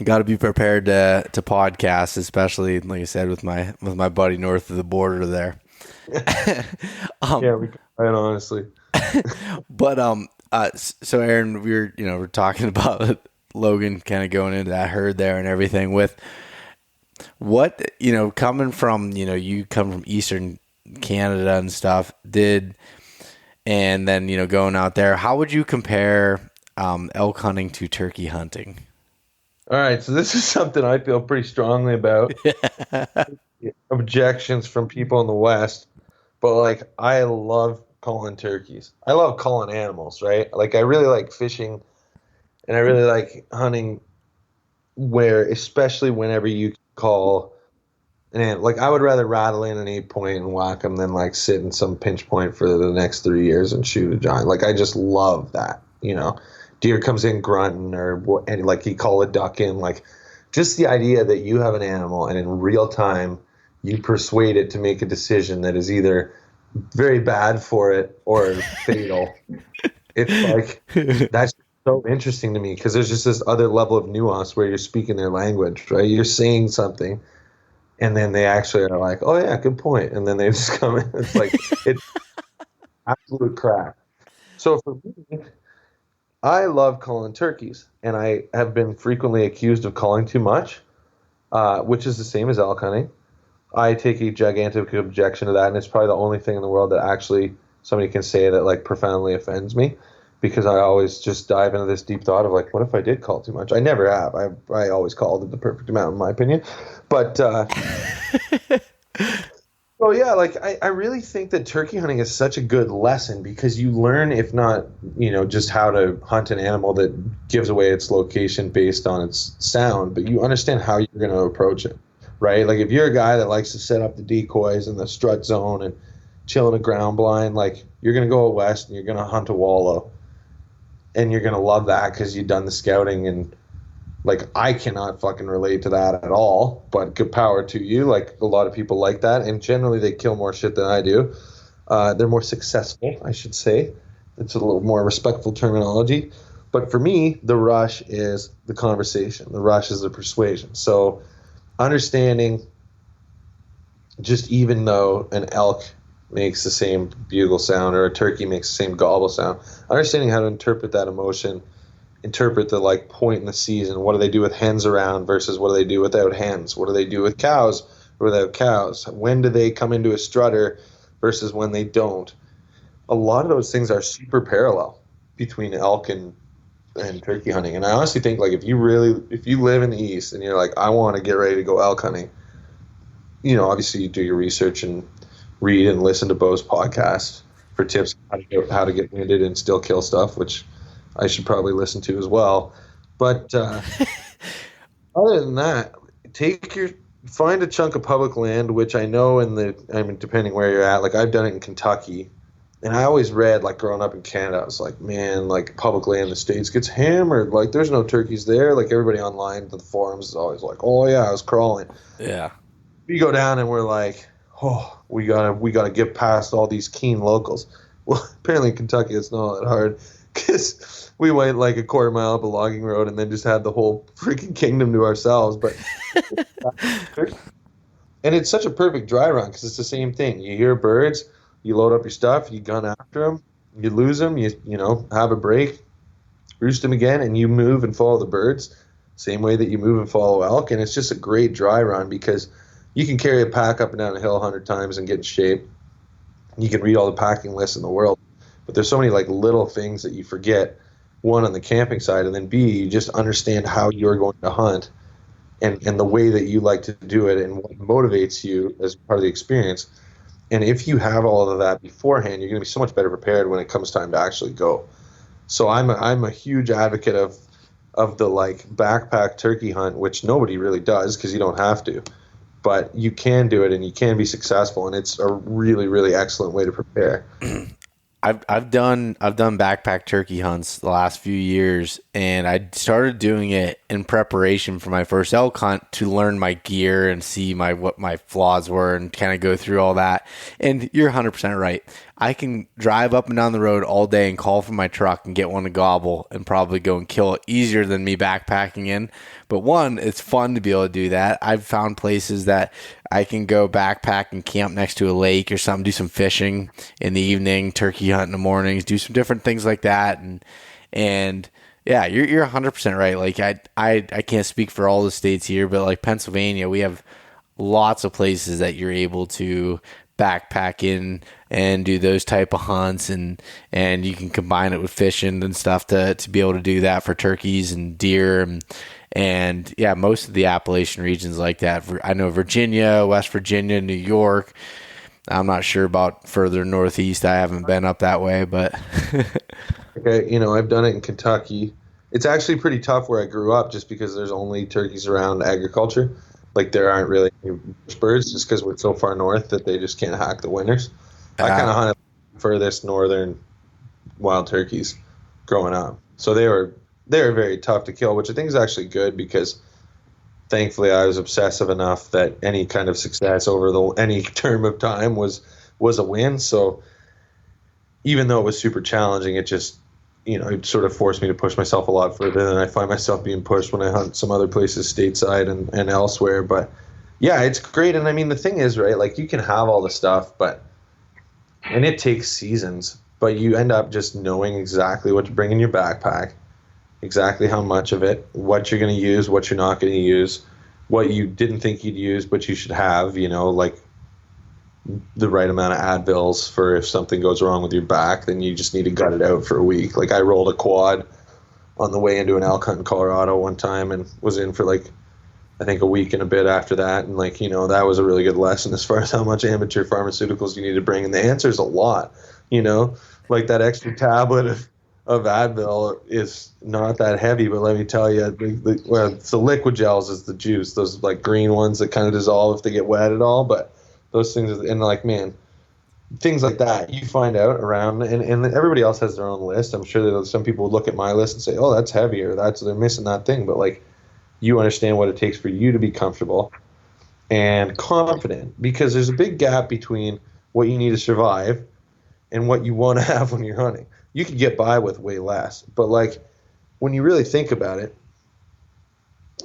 Got to be prepared to podcast, especially like I said with my buddy north of the border there. Yeah, we can, honestly. But so Aaron, we're talking about Logan kind of going into that herd there and everything. With what coming from you come from Eastern Canada and stuff, and then going out there, how would you compare elk hunting to turkey hunting? All right, so this is something I feel pretty strongly about. Objections from people in the West, but like I love calling turkeys. I love calling animals, right? Like I really like fishing, and I really like hunting. Especially whenever you call an animal, like I would rather rattle in an 8-point and whack them than like sit in some pinch point for the next 3 years and shoot a giant. Like I just love that, Deer comes in grunting, and like you call a duck in, like just the idea that you have an animal and in real time you persuade it to make a decision that is either very bad for it or fatal. It's like that's so interesting to me because there's just this other level of nuance where you're speaking their language, right? You're saying something, and then they actually are like, "Oh yeah, good point," and then they just come in. It's like it's absolute crap. So for me, I love calling turkeys, and I have been frequently accused of calling too much, which is the same as elk hunting. I take a gigantic objection to that, and it's probably the only thing in the world that actually somebody can say that like profoundly offends me, because I always just dive into this deep thought of like, what if I did call too much? I never have. I always called it the perfect amount, in my opinion. But so yeah, like I really think that turkey hunting is such a good lesson because you learn, if not, just how to hunt an animal that gives away its location based on its sound, but you understand how you're going to approach it, right? Like if you're a guy that likes to set up the decoys in the strut zone and chill in a ground blind, like you're going to go out west and you're going to hunt a wallow. and you're going to love that because you've done the scouting. And like, I cannot fucking relate to that at all, but good power to you. Like, a lot of people like that, and generally they kill more shit than I do. They're more successful, I should say. It's a little more respectful terminology. But for me, the rush is the conversation. The rush is the persuasion. So understanding, just even though an elk makes the same bugle sound or a turkey makes the same gobble sound, understanding how to interpret that emotion, interpret the like point in the season. What do they do with hens around versus what do they do without hens? What do they do with cows or without cows? When do they come into a strutter versus when they don't? A lot of those things are super parallel between elk and turkey hunting. And I honestly think, like, if you live in the East and you're like, I want to get ready to go elk hunting, you know, obviously you do your research and read and listen to Beau's podcast for tips on how to get winded and still kill stuff, which I should probably listen to as well. But other than that, find a chunk of public land, which I know depending where you're at, like I've done it in Kentucky. And I always read, like, growing up in Canada, I was like, man, like, public land in the States gets hammered. Like, there's no turkeys there. Like, everybody online, the forums is always like, oh, yeah, I was crawling. Yeah. We go down and we're like, oh, we gotta get past all these keen locals. Well, apparently in Kentucky it's not that hard because we went like a quarter mile up a logging road and then just had the whole freaking kingdom to ourselves. But and it's such a perfect dry run because it's the same thing. You hear birds, you load up your stuff, you gun after them, you lose them, you know, have a break, roost them again, and you move and follow the birds, same way that you move and follow elk. And it's just a great dry run because you can carry a pack up and down a hill 100 times and get in shape. You can read all the packing lists in the world, but there's so many like little things that you forget. One, on the camping side, and then B, you just understand how you're going to hunt and the way that you like to do it and what motivates you as part of the experience. And if you have all of that beforehand, you're going to be so much better prepared when it comes time to actually go. So I'm a huge advocate of the like backpack turkey hunt, which nobody really does because you don't have to. But you can do it and you can be successful, and it's a really, really excellent way to prepare. I've done backpack turkey hunts the last few years, and I started doing it in preparation for my first elk hunt to learn my gear and see what my flaws were and kind of go through all that. And you're 100% right. I can drive up and down the road all day and call from my truck and get one to gobble and probably go and kill it easier than me backpacking in. But one, it's fun to be able to do that. I've found places that I can go backpack and camp next to a lake or something, do some fishing in the evening, turkey hunt in the mornings, do some different things like that. And yeah, you're 100% right. Like I can't speak for all the states here, but like Pennsylvania, we have lots of places that you're able to backpack in and do those type of hunts, and you can combine it with fishing and stuff to be able to do that for turkeys and deer and yeah, most of the Appalachian regions like that. I know Virginia, West Virginia, New York. I'm not sure about further northeast. I haven't been up that way, but okay, I've done it in Kentucky. It's actually pretty tough where I grew up just because there's only turkeys around agriculture. Like, there aren't really any birds just because we're so far north that they just can't hack the winters. I kind of hunted furthest northern wild turkeys growing up. So they were very tough to kill, which I think is actually good because thankfully I was obsessive enough that any kind of success over any term of time was a win. So even though it was super challenging, it just, it sort of forced me to push myself a lot further than I find myself being pushed when I hunt some other places stateside and elsewhere. But yeah, it's great. And I mean, the thing is, right, like you can have all the stuff, and it takes seasons, but you end up just knowing exactly what to bring in your backpack, exactly how much of it, what you're going to use, what you're not going to use, what you didn't think you'd use, but you should have, like the right amount of Advils for if something goes wrong with your back, then you just need to gut it out for a week. Like I rolled a quad on the way into an elk hunt in Colorado one time and was in for like, I think a week and a bit after that. And like, that was a really good lesson as far as how much amateur pharmaceuticals you need to bring. And the answer is a lot, like that extra tablet of Advil is not that heavy, but let me tell you, it's the liquid gels is the juice, those like green ones that kind of dissolve if they get wet at all. But those things, and like, man, things like that you find out around, and everybody else has their own list. I'm sure that some people would look at my list and say, oh, that's heavy, or they're missing that thing. But like, you understand what it takes for you to be comfortable and confident, because there's a big gap between what you need to survive and what you want to have when you're hunting. You could get by with way less, but like, when you really think about it,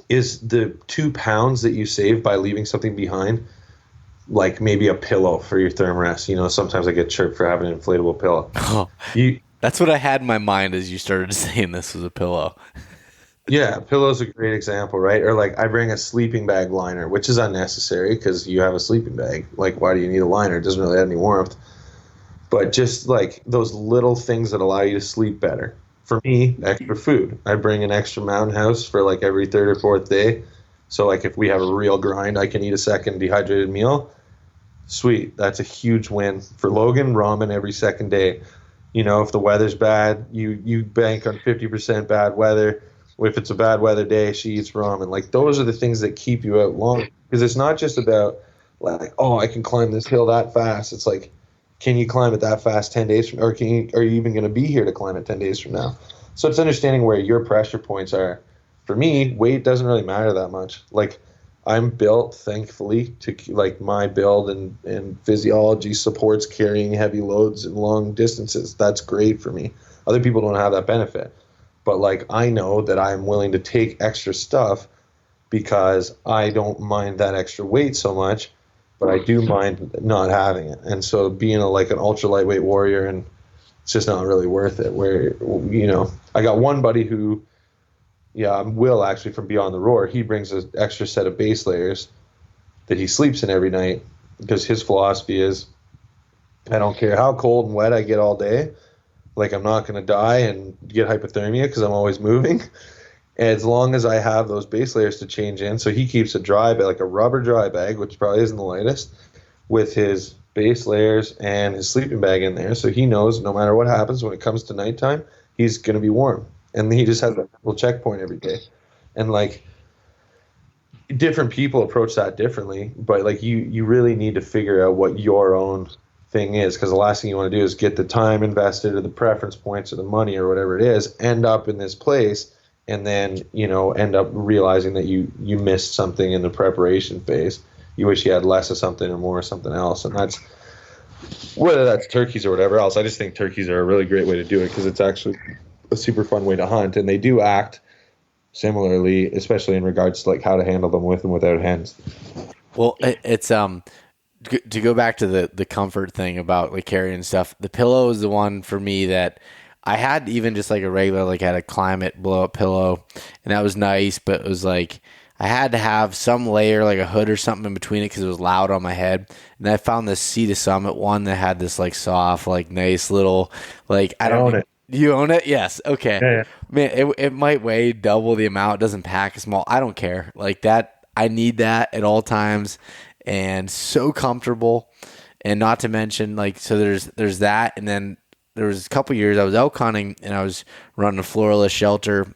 is the 2 pounds that you save by leaving something behind, like maybe a pillow for your thermarest? You know, sometimes I get chirped for having an inflatable pillow. Oh, that's what I had in my mind as you started saying this was a pillow. Yeah, pillow's a great example, right? Or like, I bring a sleeping bag liner, which is unnecessary because you have a sleeping bag. Like, why do you need a liner? It doesn't really add any warmth. But just like those little things that allow you to sleep better. For me, extra food. I bring an extra Mountain House for like every third or fourth day. So like, if we have a real grind, I can eat a second dehydrated meal. Sweet. That's a huge win. For Logan, ramen every second day. You know, if the weather's bad, you bank on 50% bad weather. If it's a bad weather day, she eats ramen. Like, those are the things that keep you out long. Because it's not just about like, oh, I can climb this hill that fast. It's like, can you climb it that fast 10 days from, or are you even going to be here to climb it 10 days from now? So it's understanding where your pressure points are. For me, weight doesn't really matter that much. Like, I'm built, thankfully, to like, my build and physiology supports carrying heavy loads and long distances. That's great for me. Other people don't have that benefit. But like, I know that I'm willing to take extra stuff because I don't mind that extra weight so much, but I do mind not having it. And so being like an ultra lightweight warrior, and it's just not really worth it. Where, you know, I got one buddy who, Will, actually, from Beyond the Roar, he brings an extra set of base layers that he sleeps in every night, because his philosophy is, I don't care how cold and wet I get all day. Like, I'm not going to die and get hypothermia because I'm always moving. As long as I have those base layers to change in. So he keeps a dry bag, like a rubber dry bag, which probably isn't the lightest, with his base layers and his sleeping bag in there. So he knows no matter what happens when it comes to nighttime, he's going to be warm. And he just has that little checkpoint every day. And like, different people approach that differently, but like, you really need to figure out what your own thing is, because the last thing you want to do is get the time invested or the preference points or the money or whatever it is, end up in this place, and then, you know, end up realizing that you missed something in the preparation phase. You wish you had less of something or more of something else. And that's, whether that's turkeys or whatever else, I just think turkeys are a really great way to do it, because it's actually a super fun way to hunt, and they do act similarly, especially in regards to like how to handle them with and without hens. Well, it's to go back to the comfort thing about like carrying stuff. The pillow is the one for me that I had, even just like a regular, like, I had a climate blow up pillow, and that was nice, but it was like, I had to have some layer, like a hood or something in between it, because it was loud on my head. And I found this Sea to Summit one that had this like soft, like nice little, like, I don't know. You own it? Yes. Okay. Yeah. Man, it might weigh double the amount. It doesn't pack as small. I don't care. Like that, I need that at all times, and so comfortable. And not to mention, like, so there's that. And then there was a couple years I was elk hunting, and I was running a floorless shelter,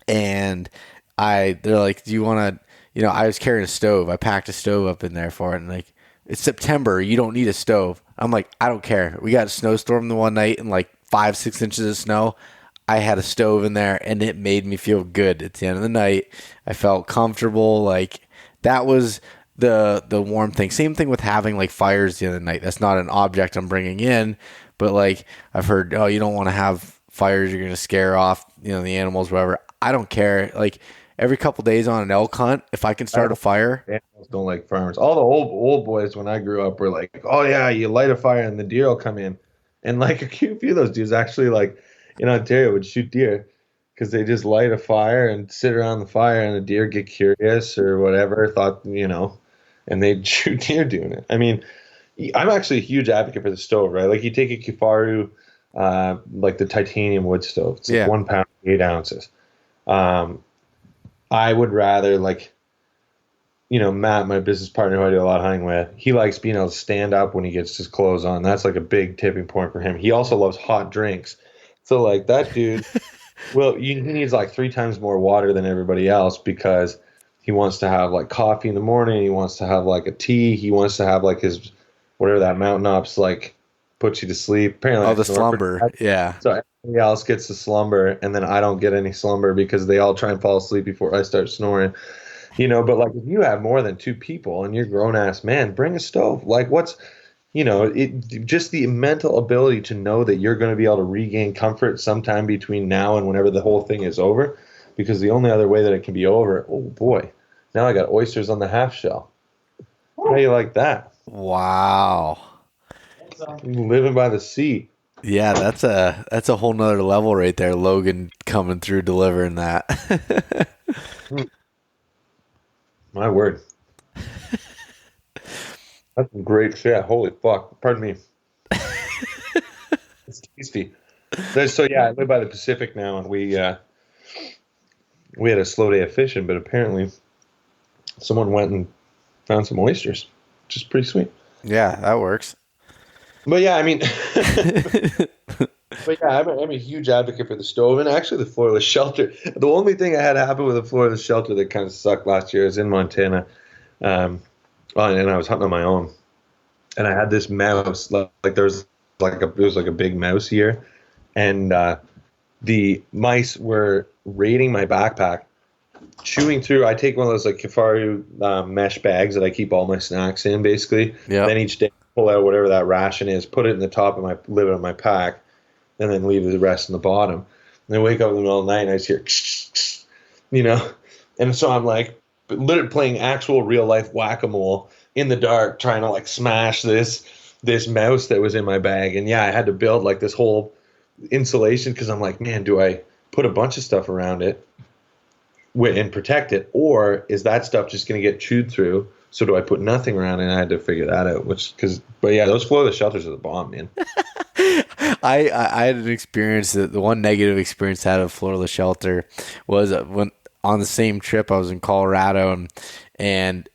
and they're like, do you want to, you know, I was carrying a stove. I packed a stove up in there for it. And like, it's September. You don't need a stove. I'm like, I don't care. We got a snowstorm the one night and like 5-6 inches of snow. I had a stove in there, and it made me feel good at the end of the night. I felt comfortable. Like, that was the warm thing. Same thing with having like fires the other night. That's not an object I'm bringing in, but like, I've heard, oh, you don't want to have fires. You're going to scare off, you know, the animals, whatever. I don't care. Like, every couple days on an elk hunt, if I can start a fire. Animals don't like farmers. All the old boys when I grew up were like, oh yeah, you light a fire and the deer will come in. And like, a few of those dudes actually, like, in Ontario, would shoot deer because they just light a fire and sit around the fire, and the deer get curious or whatever, thought, you know, and they'd shoot deer doing it. I mean, I'm actually a huge advocate for the stove, right? Like, you take a Kifaru, like the titanium wood stove. It's like 1 pound, 8 ounces. I would rather, like, you know, Matt, my business partner who I do a lot of hunting with, he likes being able to stand up when he gets his clothes on. That's like a big tipping point for him. He also loves hot drinks. So like, that dude, well, he needs like 3 times more water than everybody else, because he wants to have like coffee in the morning. He wants to have like a tea. He wants to have like his whatever that mountain ops like puts you to sleep. Apparently, Oh, the slumber. Yeah. So everybody else gets the slumber, and then I don't get any slumber because they all try and fall asleep before I start snoring. But like if you have more than 2 people and you're a grown ass man, bring a stove. Like what's just the mental ability to know that you're going to be able to regain comfort sometime between now and whenever the whole thing is over, because the only other way that it can be over, oh boy, now I got oysters on the half shell. How do you like that? Wow. Living by the sea. Yeah, that's a whole nother level right there. Logan coming through delivering that. My word. That's some great shit. Holy fuck. Pardon me. It's tasty. So yeah, I live by the Pacific now, and we had a slow day of fishing, but apparently someone went and found some oysters, which is pretty sweet. Yeah, that works. But yeah, I mean, I'm a huge advocate for the stove and actually the floorless shelter. The only thing I had happen with the floorless shelter that kind of sucked last year is in Montana. And I was hunting on my own, and I had this mouse. Like there was it was like a big mouse here, and the mice were raiding my backpack, chewing through. I take one of those like Kifaru mesh bags that I keep all my snacks in, basically. Yeah. Then each day pull out whatever that ration is, put it in the top of leave it on my pack, and then leave the rest in the bottom. And I wake up in the middle of the night and I just hear, and so I'm like, literally playing actual real life whack-a-mole in the dark, trying to like smash this mouse that was in my bag. And yeah, I had to build like this whole insulation because I'm like, man, do I put a bunch of stuff around it and protect it, or is that stuff just going to get chewed through? So do I put nothing around it? And I had to figure that out. But yeah, those floorless shelters are the bomb, man. I had an experience. The one negative experience I had of floorless shelter was when on the same trip I was in Colorado, and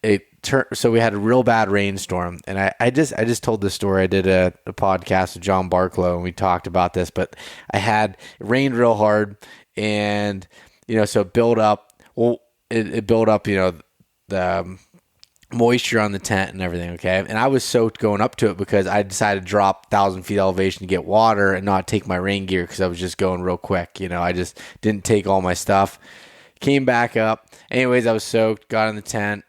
so we had a real bad rainstorm, and I just told this story. I did a podcast with John Barklow, and we talked about this, but it rained real hard, and so it built up. Well, it built up, the moisture on the tent and everything. Okay, and I was soaked going up to it because I decided to drop 1,000 feet elevation to get water and not take my rain gear because I was just going real quick. I just didn't take all my stuff. Came back up. Anyways, I was soaked, got in the tent,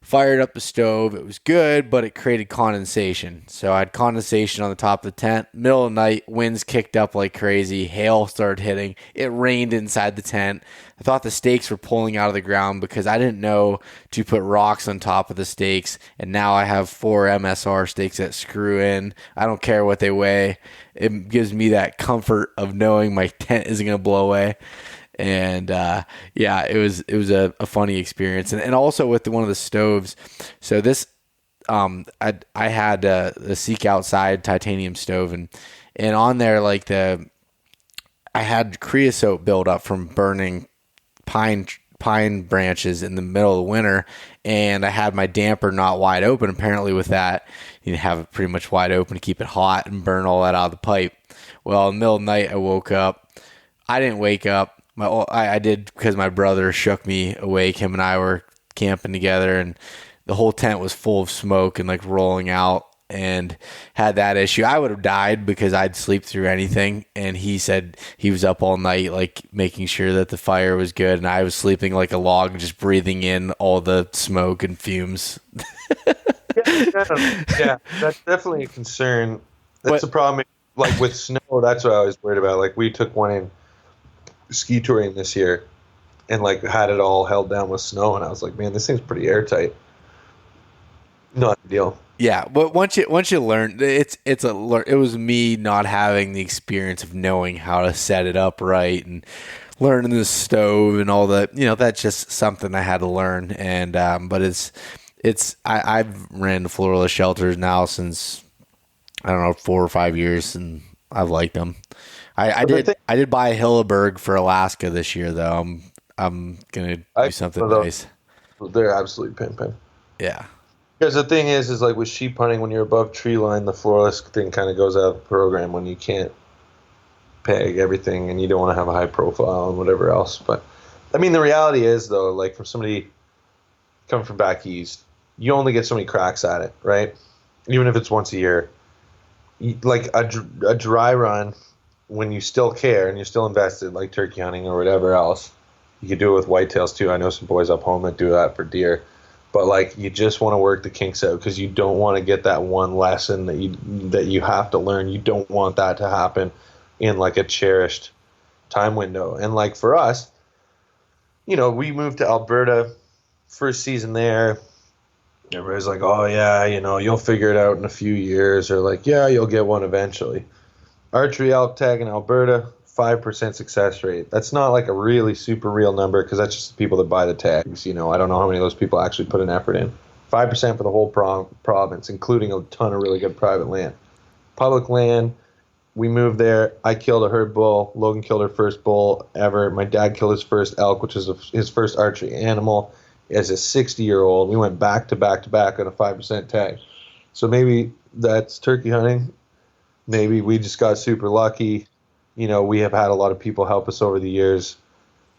fired up the stove. It was good, but it created condensation. So I had condensation on the top of the tent. Middle of the night, winds kicked up like crazy. Hail started hitting. It rained inside the tent. I thought the stakes were pulling out of the ground because I didn't know to put rocks on top of the stakes. And now I have 4 MSR stakes that screw in. I don't care what they weigh. It gives me that comfort of knowing my tent isn't going to blow away. And it was a funny experience, and also with one of the stoves. So this, I had the Seek Outside titanium stove, and on there I had creosote build up from burning pine branches in the middle of the winter, and I had my damper not wide open. Apparently, with that, you have it pretty much wide open to keep it hot and burn all that out of the pipe. Well, in the middle of the night, I woke up. I didn't wake up. I did because my brother shook me awake. Him and I were camping together, and the whole tent was full of smoke and like rolling out, and had that issue. I would have died because I'd sleep through anything. And he said he was up all night, like making sure that the fire was good, and I was sleeping like a log, just breathing in all the smoke and fumes. Yeah, that's definitely a concern. That's a problem. Like with snow, that's what I was worried about. Like we took one in ski touring this year and like had it all held down with snow, and I was like, man, this thing's pretty airtight. Not a deal. Yeah, but once you learn, it was me not having the experience of knowing how to set it up right and learning the stove and all that. That's just something I had to learn. And but I've ran floorless shelters now since, I don't know, 4 or 5 years, and I've liked them. I did buy a Hilleberg for Alaska this year, though. I'm gonna do something nice. They're absolutely pimping. Yeah. Because the thing is like with sheep hunting, when you're above tree line, the floorless thing kind of goes out of the program when you can't peg everything and you don't want to have a high profile and whatever else. But I mean, the reality is though, like from somebody coming from back east, you only get so many cracks at it, right? even if it's once a year, like a dry run, when you still care and you're still invested, like turkey hunting or whatever else, you could do it with whitetails too. I know some boys up home that do that for deer, but like you just want to work the kinks out because you don't want to get that one lesson that you have to learn. You don't want that to happen in like a cherished time window. And like for us, we moved to Alberta, first season there. Everybody's like, oh yeah, you'll figure it out in a few years, or like, yeah, you'll get one eventually. Archery elk tag in Alberta, 5% success rate. That's not like a really super real number because that's just the people that buy the tags. I don't know how many of those people actually put an effort in. 5% for the whole province, including a ton of really good private land. Public land, we moved there. I killed a herd bull. Logan killed her first bull ever. My dad killed his first elk, which is his first archery animal. As a 60-year-old, we went back to back to back on a 5% tag. So maybe that's turkey hunting. Maybe we just got super lucky. We have had a lot of people help us over the years,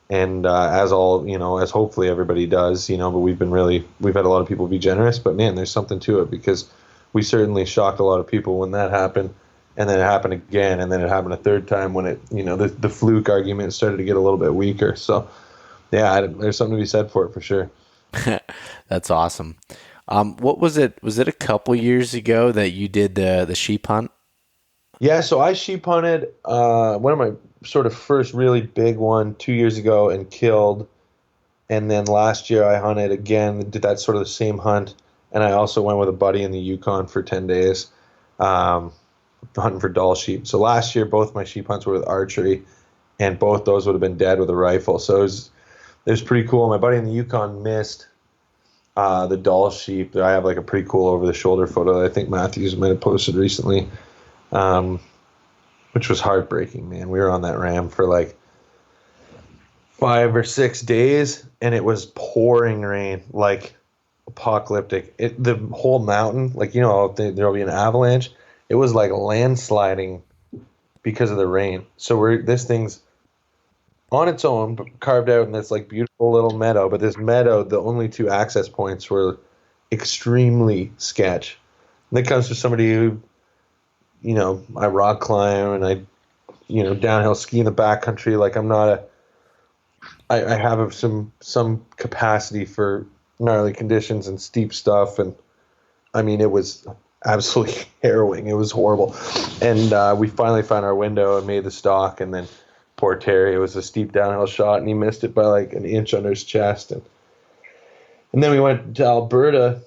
and as hopefully everybody does, but we've had a lot of people be generous. But man, there's something to it because we certainly shocked a lot of people when that happened, and then it happened again, and then it happened a third time when it, the fluke argument started to get a little bit weaker. So yeah, there's something to be said for it for sure. That's awesome. What was it? Was it a couple years ago that you did the sheep hunt? Yeah, so I sheep hunted one of my sort of first really big one 2 years ago and killed. And then last year I hunted again, did that sort of the same hunt. And I also went with a buddy in the Yukon for 10 days hunting for Dall sheep. So last year both my sheep hunts were with archery, and both those would have been dead with a rifle. So it was pretty cool. My buddy in the Yukon missed the Dall sheep. I have like a pretty cool over-the-shoulder photo that I think Matthews might have posted recently, which was heartbreaking, man. We were on that ram for like 5 or 6 days, and it was pouring rain, like apocalyptic. The whole mountain, like, there'll be an avalanche. It was like landsliding because of the rain. So this thing's on its own, carved out in this like beautiful little meadow. But this meadow, the only 2 access points were extremely sketch. And that comes from somebody who, I rock climb and I, downhill ski in the backcountry. Like I have some capacity for gnarly conditions and steep stuff. And I mean, it was absolutely harrowing. It was horrible. And we finally found our window and made the stock, and then poor Terry, it was a steep downhill shot, and he missed it by like an inch under his chest. And then we went to Alberta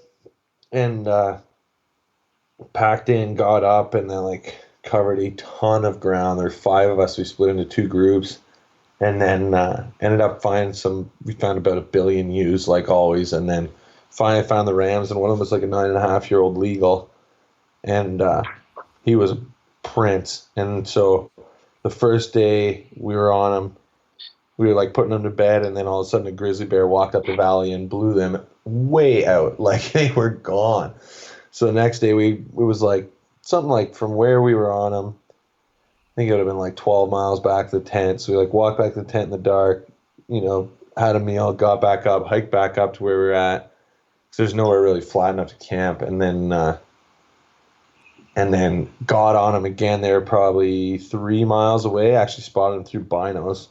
and packed in, got up, and then like covered a ton of ground. There were 5 of us. We split into 2 groups, and then ended up we found about 1 billion ewes, like always, and then finally found the rams, and one of them was like a 9.5-year-old legal, and he was a prince. And so the first day we were on him, we were like putting them to bed, and then all of a sudden a grizzly bear walked up the valley and blew them way out. Like they were gone. So the next day it was like something like from where we were on them, I think it would have been like 12 miles back to the tent. So we like walked back to the tent in the dark, had a meal, got back up, hiked back up to where we were at. So there's nowhere really flat enough to camp. And then got on them again. They were probably 3 miles away. Actually spotted them through binos,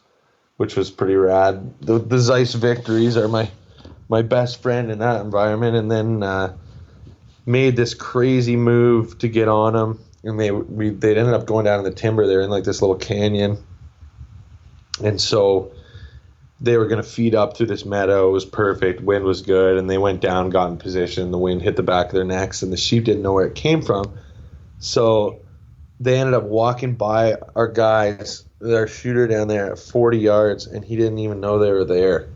which was pretty rad. The Zeiss Victories are my best friend in that environment. And then made this crazy move to get on them. And they ended up going down in the timber. They're in like this little canyon. And so they were going to feed up through this meadow. It was perfect. Wind was good. And they went down, got in position. The wind hit the back of their necks, and the sheep didn't know where it came from. So they ended up walking by our guys, our shooter down there at 40 yards, and he didn't even know they were there.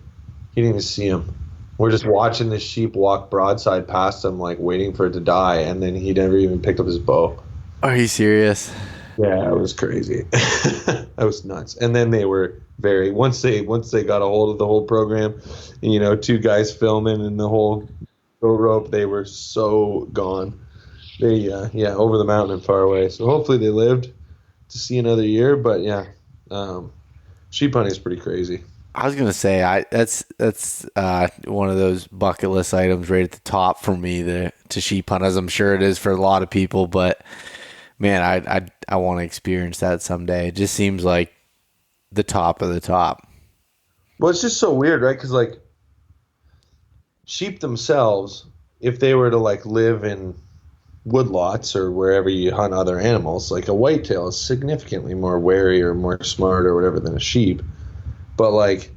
He didn't even see them. We're just watching this sheep walk broadside past him, like waiting for it to die, and then he never even picked up his bow. Are you serious? Yeah, it was crazy. That was nuts. And then they were once they got a hold of the whole program, and, 2 guys filming and the whole rope, they were so gone. They over the mountain and far away. So hopefully they lived to see another year. But yeah, sheep hunting is pretty crazy. I was gonna say that's one of those bucket list items right at the top for me to sheep hunt, as I'm sure it is for a lot of people. But man, I want to experience that someday. It just seems like the top of the top. Well, it's just so weird, right? Because like sheep themselves, if they were to like live in woodlots or wherever you hunt other animals, like a whitetail is significantly more wary or more smart or whatever than a sheep. But like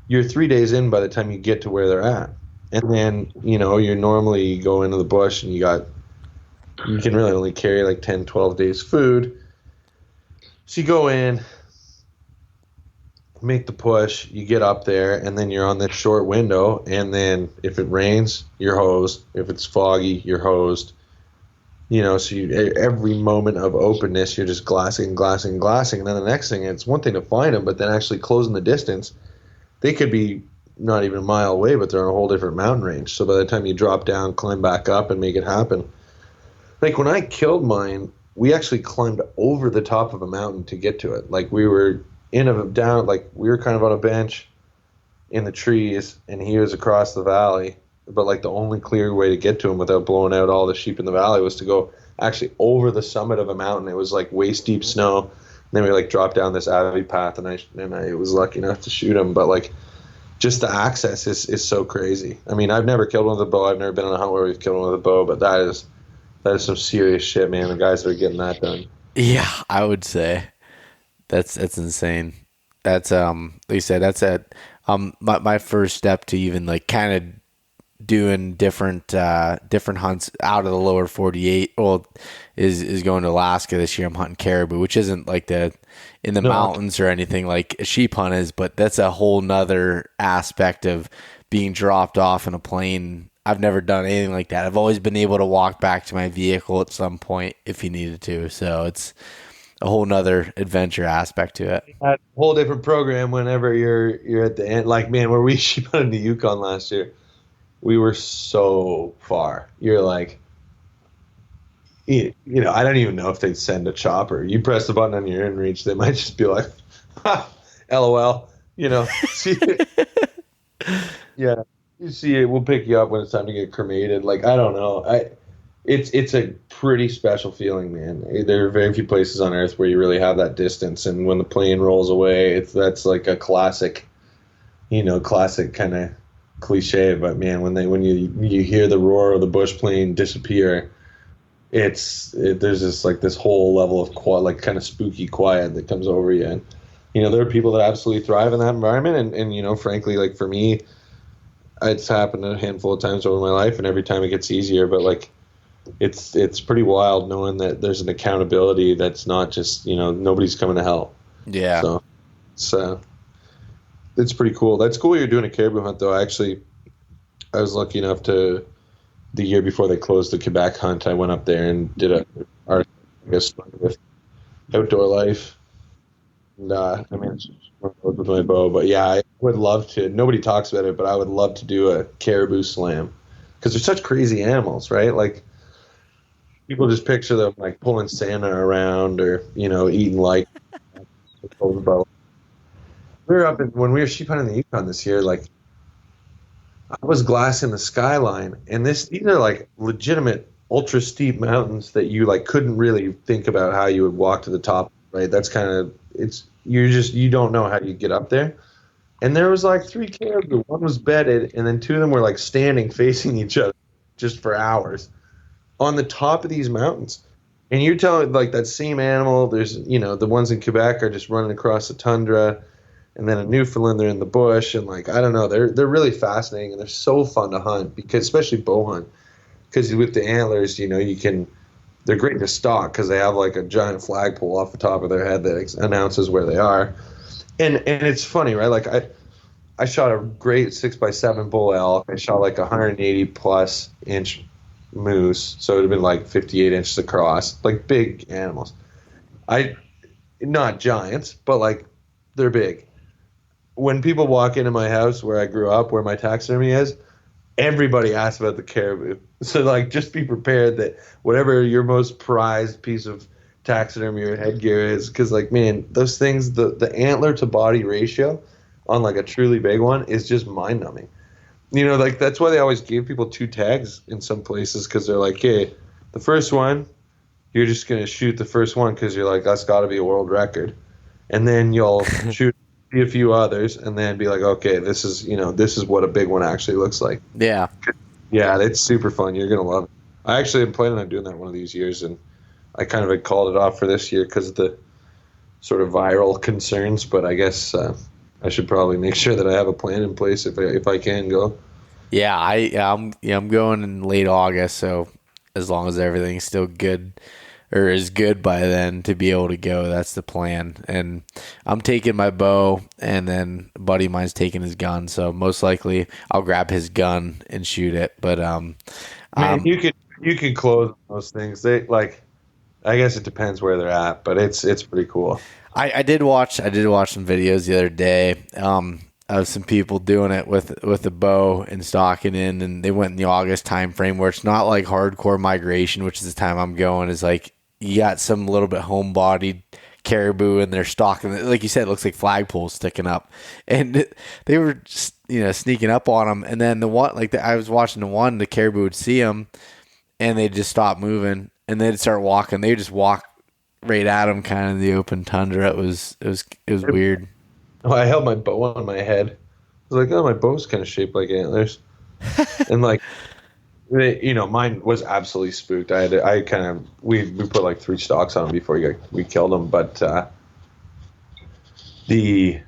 you're 3 days in by the time you get to where they're at. And then, you normally go into the bush and you can really only carry like 10, 12 days food. So you go in, make the push, you get up there, and then you're on this short window. And then if it rains, you're hosed. If it's foggy, you're hosed. So every moment of openness, you're just glassing. And then the next thing, it's one thing to find them, but then actually closing the distance, they could be not even a mile away, but they're on a whole different mountain range. So by the time you drop down, climb back up, and make it happen. Like when I killed mine, we actually climbed over the top of a mountain to get to it. Like we were we were kind of on a bench in the trees, and he was across the valley. But like the only clear way to get to him without blowing out all the sheep in the valley was to go actually over the summit of a mountain. It was like waist deep snow. And then we like dropped down this abbey path, and I was lucky enough to shoot him. But like just the access is so crazy. I mean, I've never killed one with a bow. I've never been on a hunt where we've killed one with a bow, but that is some serious shit, man. The guys that are getting that done. Yeah, I would say that's insane. That's like you said, that's my first step to even like kind of doing different hunts out of the lower 48. Well, is going to Alaska this year. I'm hunting caribou, which isn't like in the mountains or anything like a sheep hunt is, but that's a whole nother aspect of being dropped off in a plane. I've never done anything like that. I've always been able to walk back to my vehicle at some point if you needed to. So it's a whole nother adventure aspect to it. A whole different program whenever you're at the end. Like, man, where we sheep hunted in the Yukon last year, we were so far. You're like, I don't even know if they'd send a chopper. You press the button on your inReach, they might just be like, ha, LOL, yeah. You see it, we'll pick you up when it's time to get cremated. Like, I don't know. It's a pretty special feeling, man. There are very few places on earth where you really have that distance, and when the plane rolls away, that's like a classic kind of cliche. But man, when you hear the roar of the bush plane disappear, there's this whole level of kind of spooky quiet that comes over you. And there are people that absolutely thrive in that environment, and frankly, like for me, it's happened a handful of times over my life, and every time it gets easier. But like, it's pretty wild knowing that there's an accountability that's not just nobody's coming to help. Yeah. So it's pretty cool. That's cool. You're doing a caribou hunt though. Actually, I was lucky enough the year before they closed the Quebec hunt, I went up there and did an article with Outdoor Life. And it's with my bow, but yeah, I would love to. Nobody talks about it, but I would love to do a caribou slam because they're such crazy animals, right? Like people just picture them like pulling Santa around or eating like. We were when we were sheep hunting in the Yukon this year. Like I was glassing the skyline, and these are like legitimate ultra steep mountains that you like couldn't really think about how you would walk to the top. Right? That's kind of you don't know how you get up there. And there was like 3 caribou. One was bedded, and then 2 of them were like standing facing each other just for hours on the top of these mountains. And you're telling like that same animal, there's the ones in Quebec are just running across the tundra, and then in Newfoundland they're in the bush, and like I don't know, they're really fascinating, and they're so fun to hunt because especially bow hunt, because with the antlers, they're great to stalk because they have like a giant flagpole off the top of their head that announces where they are. And it's funny, right? Like I shot a great 6x7 bull elk. I shot like 180 plus inch moose, so it would have been like 58 inches across, like big animals. Not giants, but like they're big. When people walk into my house where I grew up, where my taxidermy is, everybody asks about the caribou. So like just be prepared that whatever your most prized piece of taxidermy or headgear is, because like man, those things, the antler to body ratio, on like a truly big one is just mind numbing. Like that's why they always gave people 2 tags in some places, because they're like, hey, the first one, you're just going to shoot the first one because you're like, that's got to be a world record. And then you'll shoot a few others and then be like, okay, this is what a big one actually looks like. Yeah. Yeah, it's super fun. You're going to love it. I actually am planning on doing that one of these years, and I kind of had called it off for this year because of the sort of viral concerns, but I guess I should probably make sure that I have a plan in place if I can go. Yeah, I'm going in late August, so as long as everything's still good or is good by then to be able to go, that's the plan. And I'm taking my bow, and then a buddy of mine's taking his gun, so most likely I'll grab his gun and shoot it. But Man, you could close those things. They like, I guess it depends where they're at, but it's pretty cool. I did watch some videos the other day of some people doing it with a bow and stocking in, and they went in the August time frame where it's not like hardcore migration, which is the time I'm going. Is like you got some little bit homebodied caribou and they're stalking, like you said, it looks like flagpoles sticking up, and they were just, sneaking up on them. And then the one, I was watching the caribou would see them and they'd just stop moving and they'd start walking. They would just walk right at them, kind of in the open tundra. It was weird. Oh, I held my bow on my head. I was like, oh, my bow's kind of shaped like antlers. And like, mine was absolutely spooked. We put like 3 stalks on him before we killed him. But the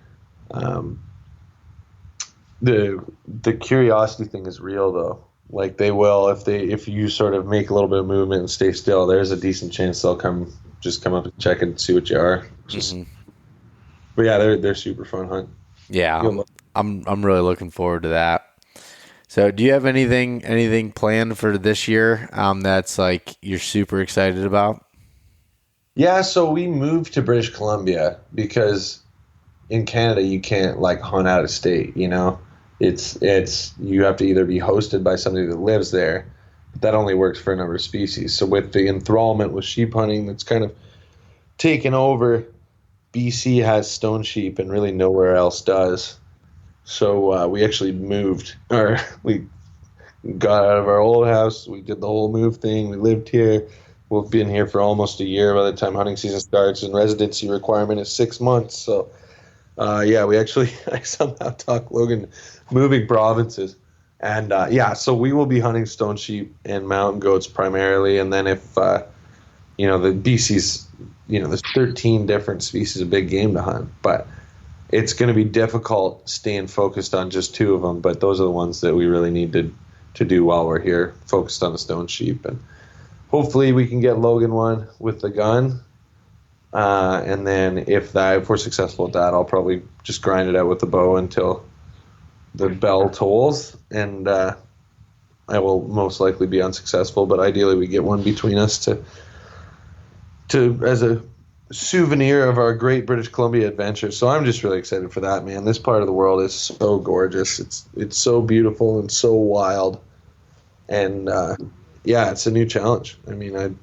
curiosity thing is real though. Like they will, if you sort of make a little bit of movement and stay still, there's a decent chance they'll come up and check and see what you are. But yeah, they're super fun hunt. Yeah, I'm really looking forward to that. So, do you have anything planned for this year that's like you're super excited about? Yeah, so we moved to British Columbia because in Canada you can't like hunt out of state. It's you have to either be hosted by somebody that lives there. But that only works for a number of species. So with the enthrallment with sheep hunting that's kind of taken over, BC has stone sheep and really nowhere else does. So we actually we got out of our old house. We did the whole move thing. We lived here. We've been here for almost a year by the time hunting season starts, and residency requirement is 6 months. So I somehow talked Logan moving provinces. And so we will be hunting stone sheep and mountain goats primarily. And then if, the BC's, there's 13 different species of big game to hunt, but it's going to be difficult staying focused on just 2 of them. But those are the ones that we really need to do while we're here, focused on the stone sheep. And hopefully we can get Logan one with the gun. And then if we're successful at that, I'll probably just grind it out with the bow until the bell tolls, and I will most likely be unsuccessful. But ideally, we get one between us to as a souvenir of our great British Columbia adventure. So I'm just really excited for that, man. This part of the world is so gorgeous. It's so beautiful and so wild, and it's a new challenge. I mean,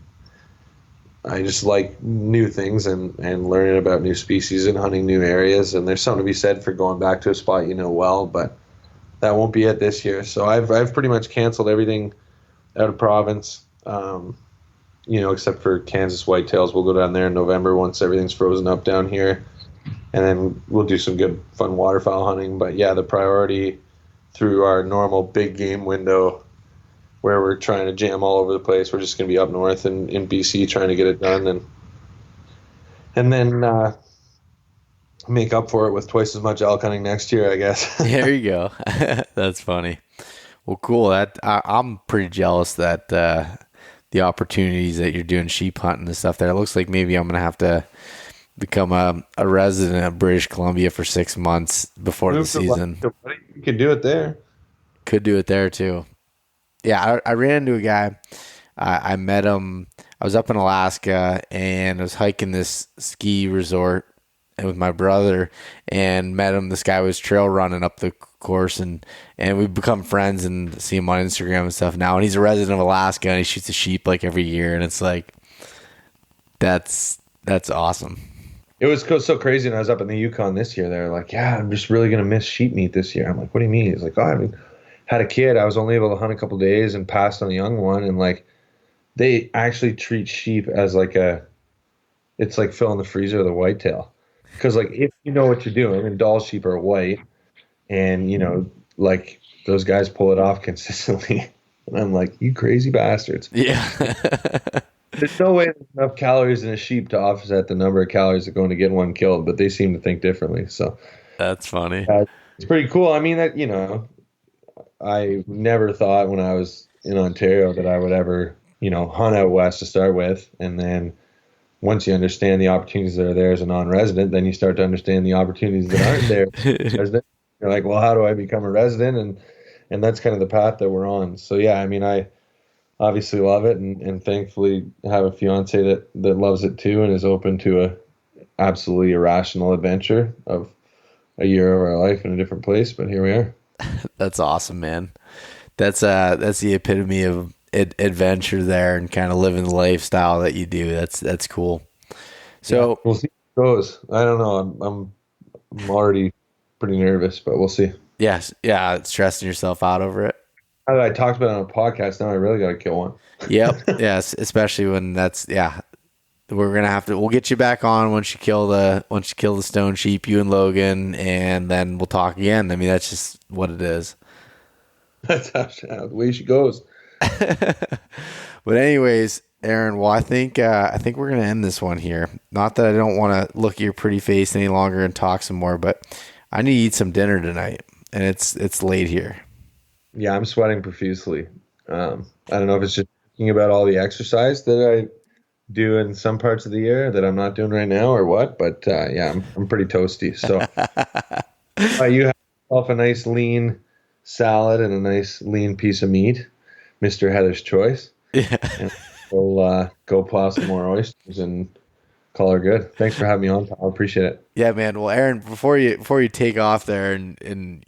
I just like new things and learning about new species and hunting new areas. And there's something to be said for going back to a spot well, but that won't be it this year. So I've pretty much canceled everything out of province, except for Kansas whitetails. We'll go down there in November once everything's frozen up down here, and then we'll do some good, fun waterfowl hunting. But yeah, the priority through our normal big game window, where we're trying to jam all over the place, we're just going to be up north in BC trying to get it done, and then make up for it with twice as much elk hunting next year, I guess. There you go. That's funny. Well, cool. I'm pretty jealous that the opportunities that you're doing sheep hunting and stuff there. It looks like maybe I'm going to have to become a resident of British Columbia for 6 months before the season. You could do it there. Could do it there too. Yeah, I ran into a guy. I met him. I was up in Alaska and I was hiking this ski resort with my brother and met him. This guy was trail running up the course, and we've become friends and see him on Instagram and stuff now. And he's a resident of Alaska and he shoots a sheep like every year. And it's like, that's awesome. it was so crazy. And I was up in the Yukon this year. They're like, yeah, I'm just really going to miss sheep meat this year. I'm like, what do you mean? He's like, oh, I mean, had a kid. I was only able to hunt a couple days and passed on a young one. And like, they actually treat sheep as like it's like filling the freezer with a whitetail. Because like, if you know what you're doing, and Dall sheep are white, and you know, like those guys pull it off consistently. And I'm like, you crazy bastards. Yeah. There's no way there's enough calories in a sheep to offset the number of calories that go into getting one killed, but they seem to think differently. So that's funny. It's pretty cool. I mean, that, you know, I never thought when I was in Ontario that I would ever, you know, hunt out west to start with. And then once you understand the opportunities that are there as a non-resident, then you start to understand the opportunities that aren't there. You're like, well, how do I become a resident? And that's kind of the path that we're on. So yeah, I mean, I obviously love it, and thankfully have a fiance that loves it too and is open to a absolutely irrational adventure of a year of our life in a different place. But here we are. That's awesome, man. That's the epitome of adventure there, and kind of living the lifestyle that you do. That's cool. So yeah, we'll see how it goes. I don't know. I'm already pretty nervous, but we'll see. Yes, yeah, stressing yourself out over it. I talked about it on a podcast. Now I really got to kill one. Yep. Yes. Especially when we'll get you back on once you kill the stone sheep, you and Logan, and then we'll talk again. I mean, that's just what it is. That's the way she goes. But anyways, Aaron, well, I think we're going to end this one here. Not that I don't want to look at your pretty face any longer and talk some more, but I need to eat some dinner tonight, and it's late here. Yeah, I'm sweating profusely. I don't know if it's just thinking about all the exercise that I do in some parts of the year that I'm not doing right now or what, but yeah, I'm pretty toasty. So you have yourself a nice lean salad and a nice lean piece of meat, Mr. Heather's Choice. Yeah. And we'll go plow some more oysters and call her good. Thanks for having me on, Tom. I appreciate it. Yeah, man. Well, Aaron, before you take off there and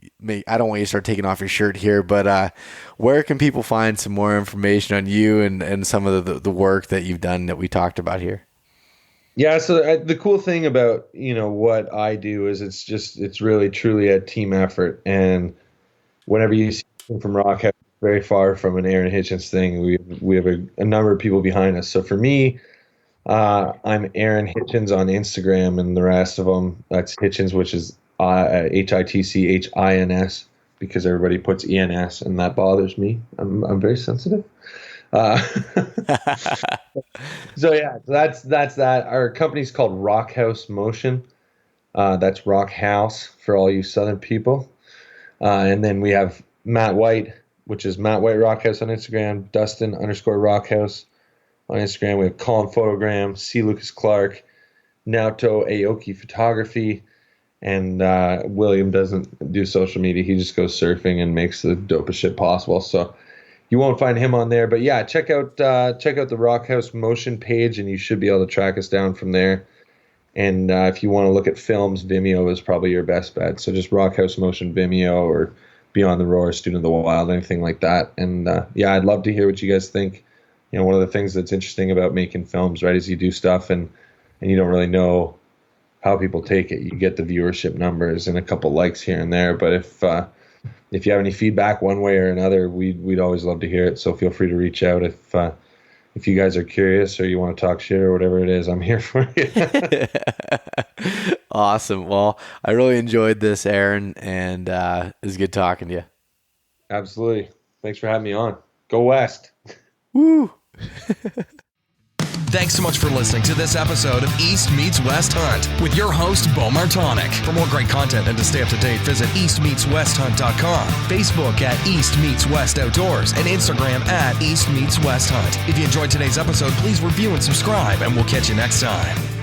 I don't want you to start taking off your shirt here, but where can people find some more information on you and some of the work that you've done that we talked about here? Yeah. So the cool thing about, you know, what I do is it's really truly a team effort. And whenever you see from Rockhouse, very far from an Aaron Hitchins thing, we have a number of people behind us. So for me, I'm Aaron Hitchins on Instagram, and the rest of them, that's Hitchins, which is HITCHINS, because everybody puts ENS, and that bothers me. I'm very sensitive. So yeah, that's that. Our company's called Rockhouse Motion. That's Rockhouse for all you Southern people. And then we have Matt White, which is Matt White Rockhouse on Instagram, Dustin_Rockhouse on Instagram. We have Colin Photogram, C. Lucas Clark, Naoto Aoki Photography, and William doesn't do social media. He just goes surfing and makes the dopest shit possible. So you won't find him on there. But yeah, check out the Rockhouse Motion page, and you should be able to track us down from there. And if you want to look at films, Vimeo is probably your best bet. So just Rockhouse Motion Vimeo, or Beyond the Roar, Student of the Wild, anything like that. And yeah, I'd love to hear what you guys think. You know, one of the things that's interesting about making films, right, is you do stuff and you don't really know how people take it. You get the viewership numbers and a couple likes here and there. But if you have any feedback one way or another, we'd always love to hear it. So feel free to reach out if you guys are curious or you want to talk shit or whatever it is. I'm here for you. Awesome. Well, I really enjoyed this, Aaron, and it was good talking to you. Absolutely. Thanks for having me on. Go West. Woo! Thanks so much for listening to this episode of East Meets West Hunt with your host, Beau Martonik. For more great content and to stay up to date, visit eastmeetswesthunt.com, Facebook at East Meets West Outdoors, and Instagram at East Meets West Hunt. If you enjoyed today's episode, please review and subscribe, and we'll catch you next time.